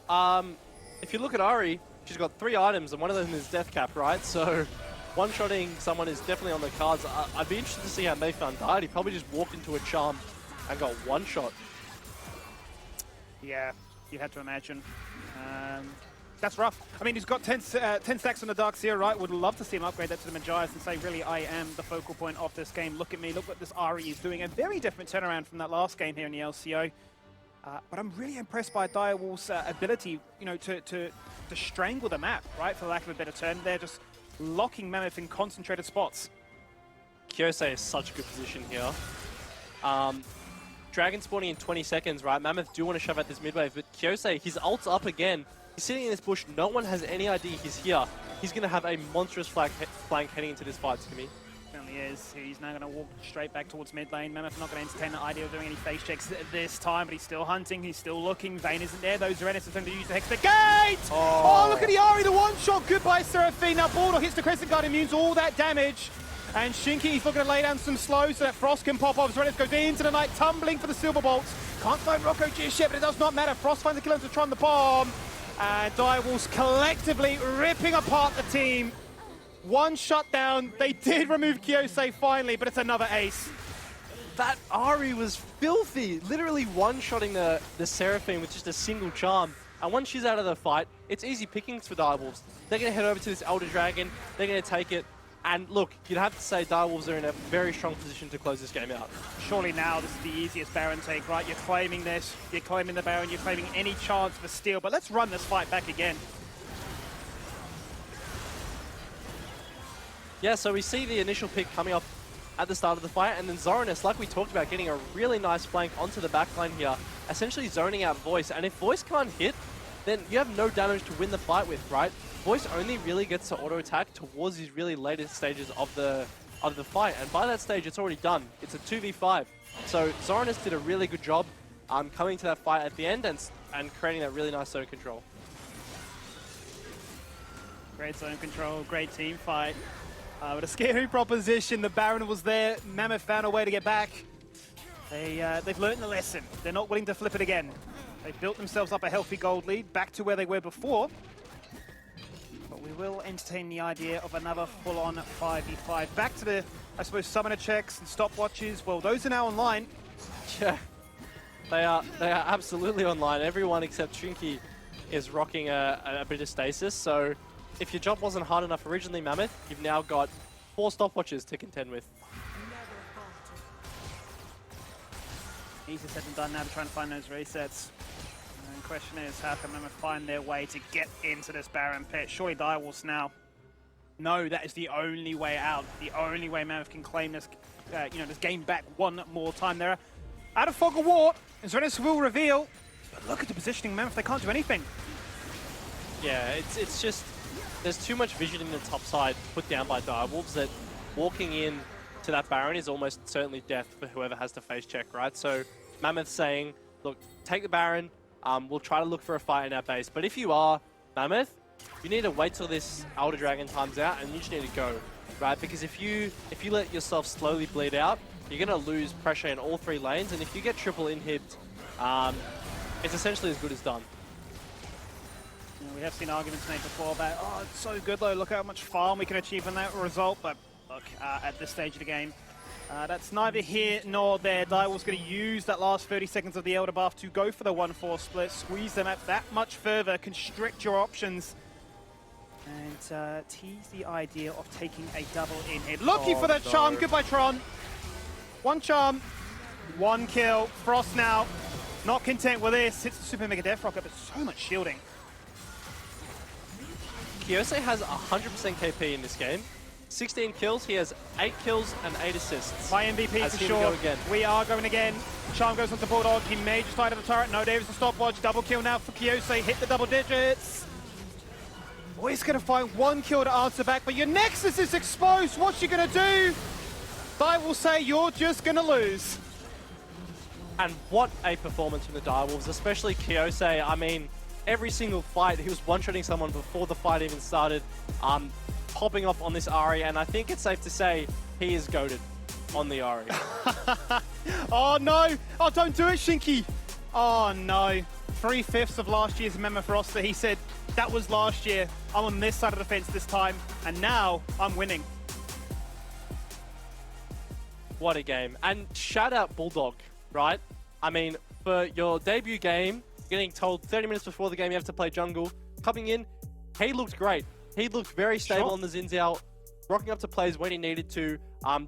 if you look at Ahri, she's got 3 items and one of them is death cap, right? So one-shotting someone is definitely on the cards. I'd be interested to see how Mayfan died. He probably just walked into a charm and got one shot. Yeah, you had to imagine. That's rough. I mean, he's got 10 stacks on the Darkseer, right? Would love to see him upgrade that to the Magias and say, really, I am the focal point of this game. Look at me. Look what this Ahri is doing. A very different turnaround from that last game here in the LCO. But I'm really impressed by Direwolves' ability, to strangle the map, right? For lack of a better term, they're just locking Mammoth in concentrated spots. Kyose is such a good position here. Dragon spawning in 20 seconds, right? Mammoth do want to shove out this mid wave, but Kyose, his ult's up again. He's sitting in this bush. No one has any idea he's here. He's going to have a monstrous flank heading into this fight, Skimmy. Certainly is. He's now going to walk straight back towards mid lane. Mammoth not going to entertain the idea of doing any face checks this time, but he's still hunting, he's still looking. Vayne isn't there, those Zerenis are going to use the Hex Gate! Oh, look at the Ari, the one-shot. Goodbye, Seraphine. Now Bulldog hits the Crescent Guard, immunes all that damage. And Shinky's looking to lay down some slow so that Frost can pop off. Zerenis goes into the night, tumbling for the Silver Bolts. Can't find Rocco just yet, but it does not matter. Frost finds the kill to try on the bomb. And Direwolves collectively ripping apart the team. One shutdown. They did remove Kyosei finally, but it's another ace. That Ari was filthy, literally one-shotting the Seraphine with just a single charm. And once she's out of the fight, it's easy pickings for Direwolves. They're going to head over to this Elder Dragon, they're going to take it, and look, you'd have to say Direwolves are in a very strong position to close this game out. Surely now this is the easiest Baron take, right? You're claiming this, you're claiming the Baron, you're claiming any chance for steal, but let's run this fight back again. Yeah, so we see the initial pick coming up at the start of the fight, and then Zoranis, like we talked about, getting a really nice flank onto the backline here, essentially zoning out Voice, and if Voice can't hit, then you have no damage to win the fight with, right? Voice only really gets to auto-attack towards these really latest stages of the fight, and by that stage it's already done. It's a 2v5. So Zoranis did a really good job coming to that fight at the end and creating that really nice zone control. Great zone control, great team fight. But a scary proposition. The Baron was there. Mammoth found a way to get back. They've learned the lesson. They're not willing to flip it again. They've built themselves up a healthy gold lead, back to where they were before. But we will entertain the idea of another full-on 5v5. Back to the, I suppose, summoner checks and stopwatches. Well, those are now online. Yeah, they are absolutely online. Everyone except Trinky is rocking a bit of stasis. So if your job wasn't hard enough originally, Mammoth, you've now got 4 stopwatches to contend with. Easier said than done now to try and find those resets. And the question is, how can Mammoth find their way to get into this Baron pit? Surely Direwolves now. No, that is the only way out. The only way Mammoth can claim this, this game back one more time. They're out of Fog of War, and Zerenis will reveal. But look at the positioning, Mammoth. They can't do anything. Yeah, it's just there's too much vision in the top side put down by Direwolves that walking in to that Baron is almost certainly death for whoever has to face check, right? So Mammoth saying, look, take the Baron, we'll try to look for a fight in our base. But if you are Mammoth, you need to wait till this Elder Dragon times out and you just need to go, right? Because if you let yourself slowly bleed out, you're going to lose pressure in all 3 lanes. And if you get triple inhibbed, it's essentially as good as done. We have seen arguments made before about, oh, it's so good though, look how much farm we can achieve in that result. But look, at this stage of the game, that's neither here nor there. Direwolves going to use that last 30 seconds of the Elder buff to go for the 1-4 split, squeeze them out that much further, constrict your options, and tease the idea of taking a double inhib. Looking for that charm, goodbye Tron. 1 charm, 1 kill. Frost now, not content with this, hits the Super Mega Death Rocket, but so much shielding. Kyosei has 100% KP in this game. 16 kills, he has 8 kills and 8 assists. My MVP for sure. We are going again. Charm goes onto Bulldog. He may just die to the turret. No, Davis the stopwatch. Double kill now for Kyosei. Hit the double digits. Oh, he's going to find 1 kill to answer back, but your Nexus is exposed. What's you going to do? I will say you're just going to lose. And what a performance from the Direwolves, especially Kyosei. I mean, every single fight, he was one-shotting someone before the fight even started, popping up on this Ahri, and I think it's safe to say he is goated on the Ahri. Oh no! Oh, don't do it, Shinky! Oh no. 3/5 of last year's Mammoth roster, he said, that was last year. I'm on this side of the fence this time, and now I'm winning. What a game. And shout out Bulldog, right? I mean, for your debut game, getting told 30 minutes before the game you have to play jungle, coming in, he looked great. He looked very stable on the Xin Zhao, rocking up to plays when he needed to,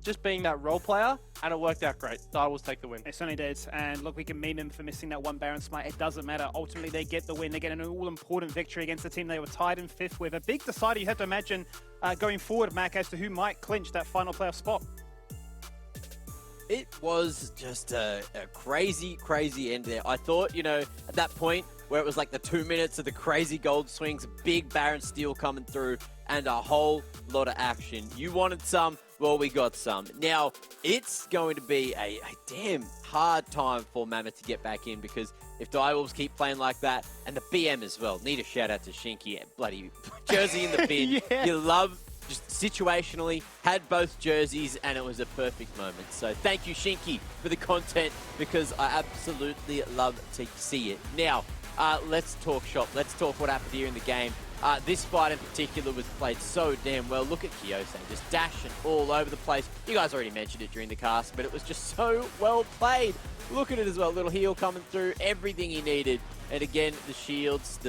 just being that role player, and it worked out great. Direwolves take the win. It certainly did, and look, we can meme him for missing that 1 Baron smite. It doesn't matter. Ultimately, they get the win. They get an all-important victory against a team they were tied in 5th with. A big decider you have to imagine going forward, Mac, as to who might clinch that final playoff spot. It was just a crazy, crazy end there. I thought, at that point where it was like the 2 minutes of the crazy gold swings, big Baron steal coming through, and a whole lot of action. You wanted some, Well, we got some. Now, it's going to be a damn hard time for Mammoth to get back in because if Direwolves keep playing like that, and the BM as well, need a shout out to Shinky, bloody jersey in the bin. Yeah. You love, just situationally, had both jerseys and it was a perfect moment. So thank you, Shinky, for the content because I absolutely love to see it. Now, let's talk shop. Let's talk what happened here in the game. This fight in particular was played so damn well. Look at Kyose just dashing all over the place. You guys already mentioned it during the cast, but it was just so well played. Look at it as well. Little heal coming through, everything he needed. And again, the shields,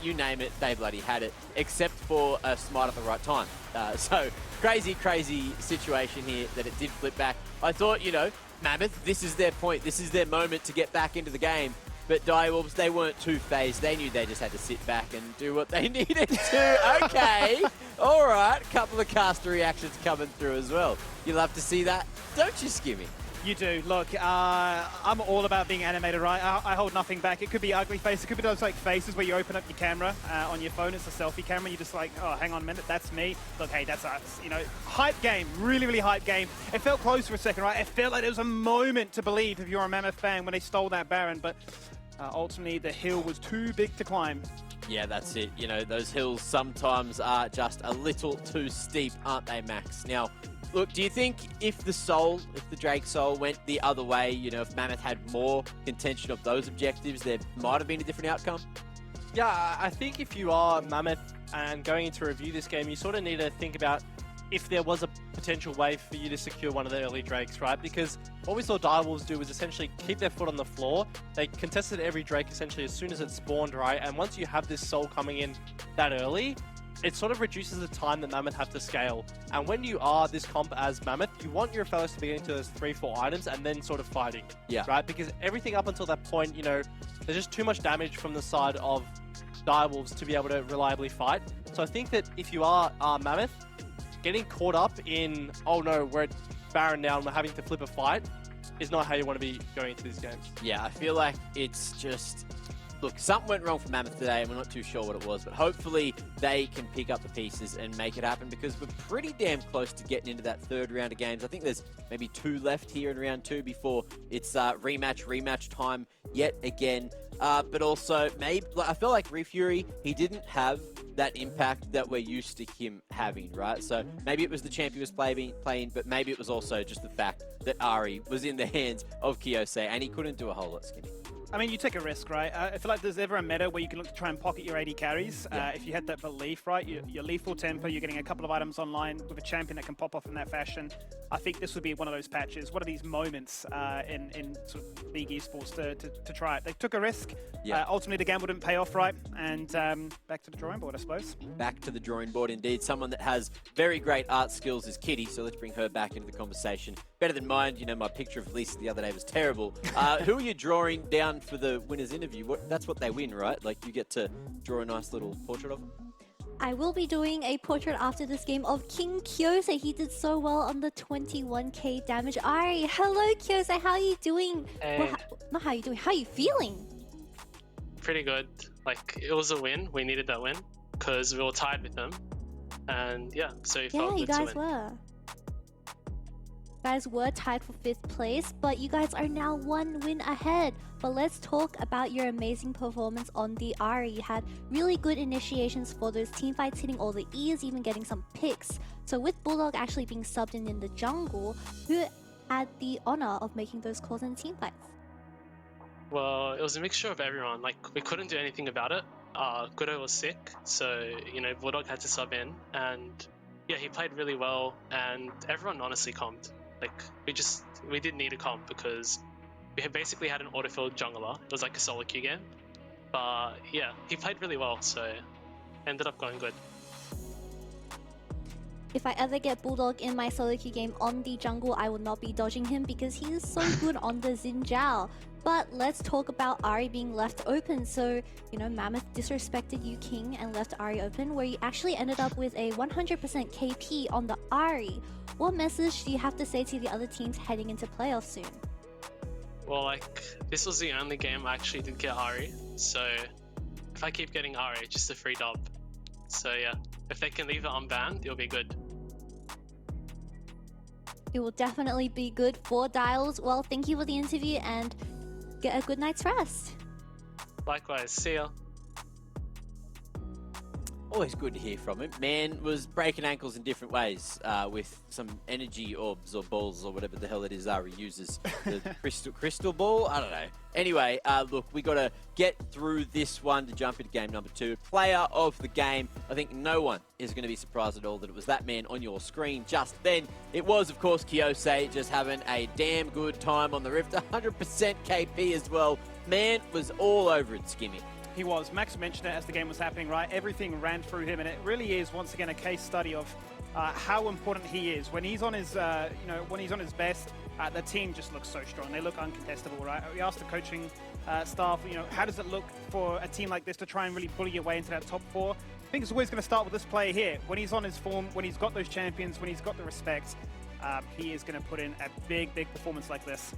you name it, they bloody had it, except for a smite at the right time. So crazy, crazy situation here that it did flip back. I thought, you know, Mammoth, this is their point. This is their moment to get back into the game. But Direwolves, they weren't too phased. They knew they just had to sit back and do what they needed to. Okay, all right. Couple of caster reactions coming through as well. You love to see that, don't you, Skimmy? You do. Look, I'm all about being animated, right? I hold nothing back. It could be ugly face. It could be those like faces where you open up your camera on your phone. It's a selfie camera. You're just like, oh, hang on a minute, that's me. Look, hey, that's us. You know, hype game. Really, really hype game. It felt close for a second, right? It felt like there was a moment to believe if you're a Mammoth fan when they stole that Baron, but ultimately the hill was too big to climb. Yeah, that's it. You know, those hills sometimes are just a little too steep, aren't they, Max? Now, look, do you think if the Drake Soul went the other way, you know, if Mammoth had more contention of those objectives, there might have been a different outcome? Yeah, I think if you are Mammoth and going in to review this game, you sort of need to think about if there was a potential way for you to secure one of the early Drakes, right? Because what we saw Direwolves do was essentially keep their foot on the floor. They contested every Drake essentially as soon as it spawned, right? And once you have this Soul coming in that early, it sort of reduces the time that Mammoth have to scale. And when you are this comp as Mammoth, you want your fellows to be getting to those 3-4 items and then sort of fighting, right? Because everything up until that point, you know, there's just too much damage from the side of Direwolves to be able to reliably fight. So I think that if you are Mammoth, getting caught up in, oh no, we're at Baron now and we're having to flip a fight is not how you want to be going into these games. Yeah, I feel like it's just... Look, something went wrong for Mammoth today, and we're not too sure what it was, but hopefully they can pick up the pieces and make it happen because we're pretty damn close to getting into that third round of games. I think there's maybe 2 left here in round 2 before it's rematch time yet again. But also, maybe I feel like Refury, he didn't have that impact that we're used to him having, right? So maybe it was the champ he was playing, but maybe it was also just the fact that Ari was in the hands of Kyose and he couldn't do a whole lot, Skinny. I mean, you take a risk, right? I feel like there's ever a meta where you can look to try and pocket your AD carries. If you had that belief, right? You're lethal tempo, you're getting a couple of items online with a champion that can pop off in that fashion. I think this would be one of those patches. One of these moments in sort of League Esports to try it. They took a risk. Ultimately, the gamble didn't pay off, right? And back to the drawing board, I suppose. Back to the drawing board, indeed. Someone that has very great art skills is Kitty, so let's bring her back into the conversation. Better than mine. You know, my picture of Lisa the other day was terrible. Who are you drawing down for the winner's interview? That's what they win, right? Like, you get to draw a nice little portrait of them? I will be doing a portrait after this game of King Kyose. He did so well on the 21k damage. Ari, hello Kyose, how are you doing? Hey. Well, not how are you doing, how are you feeling? Pretty good. Like, it was a win. We needed that win because we were tied with them. And yeah, so it felt Yeah, you good to guys win. were. You guys were tied for 5th place, but you guys are now 1 win ahead. But let's talk about your amazing performance on the Ari. You had really good initiations for those team fights, hitting all the E's, even getting some picks. So with Bulldog actually being subbed in the jungle, who had the honor of making those calls in team fights? Well, it was a mixture of everyone. Like, we couldn't do anything about it. Gudo was sick, so, you know, Bulldog had to sub in. And yeah, he played really well, and everyone honestly comped. Like, we didn't need a comp because we had basically had an autofilled jungler. It was like a solo queue game. But yeah, he played really well, so ended up going good. If I ever get Bulldog in my solo queue game on the jungle, I will not be dodging him because he is so good on the Xin Zhao. But let's talk about Ari being left open. So, you know, Mammoth disrespected you, King, and left Ari open, where you actually ended up with a 100% KP on the Ari. What message do you have to say to the other teams heading into playoffs soon? Well, like, this was the only game I actually did get Ari, so if I keep getting Ari, it's just a free dub. So yeah, if they can leave it unbanned, it'll be good. It will definitely be good for Dials. Well, thank you for the interview and get a good night's rest. Likewise, see ya. Always good to hear from him. Man was breaking ankles in different ways with some energy orbs or balls or whatever the hell it is he uses. The crystal ball? I don't know. Anyway, look, we got to get through this one to jump into game number 2. Player of the game. I think no one is going to be surprised at all that it was that man on your screen just then. It was, of course, Kiyosei just having a damn good time on the Rift. 100% KP as well. Man was all over it, Skimmy. He was. Max mentioned it as the game was happening, right? Everything ran through him, and it really is once again a case study of how important he is. When he's on his, when he's on his best, the team just looks so strong. They look uncontestable, right? We asked the coaching staff, how does it look for a team like this to try and really bully your way into that top 4? I think it's always going to start with this player here. When he's on his form, when he's got those champions, when he's got the respect, he is going to put in a big performance like this.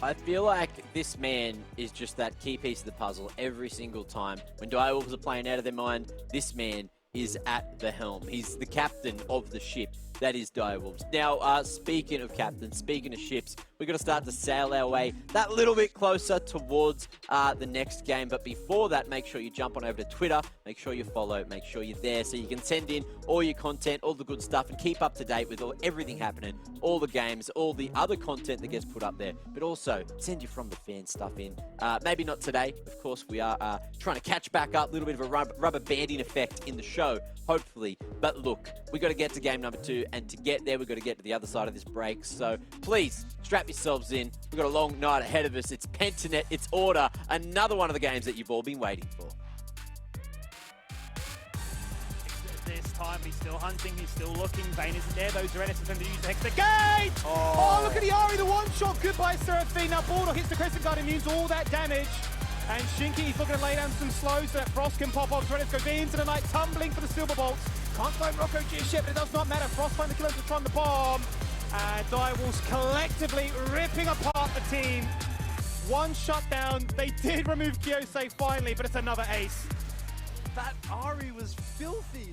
I feel like this man is just that key piece of the puzzle every single time. When Direwolves are playing out of their mind, this man is at the helm. He's the captain of the ship. That is Direwolves. Now, speaking of captains, speaking of ships, we've got to start to sail our way that little bit closer towards the next game. But before that, make sure you jump on over to Twitter. Make sure you follow. Make sure you're there so you can send in all your content, all the good stuff, and keep up to date with everything happening, all the games, all the other content that gets put up there. But also, send your From the Fan stuff in. Maybe not today. Of course, we are trying to catch back up. A little bit of a rubber banding effect in the show, hopefully. But look, we've got to get to game number 2. And to get there, we've got to get to the other side of this break. So please, strap yourselves in. We've got a long night ahead of us. It's Pentanet, it's Order, another one of the games that you've all been waiting for. This time, he's still hunting, he's still looking. Vayne isn't there, those are Ennis attempting to use the Hex Gate! Oh, look at the Ari, the one-shot. Goodbye, Seraphine. Now, Bulldog hits the Crescent Guard, immunes all that damage. And Shinky's looking to lay down some slows so that Frost can pop off. Zrenis goes into the night, tumbling for the Silver Bolts. Can't find Rocco G's ship, but it does not matter. Frost finds the killer to try the bomb. And Direwolves collectively ripping apart the team. One shutdown. They did remove Kiyosei finally, but it's another ace. That Ari was filthy.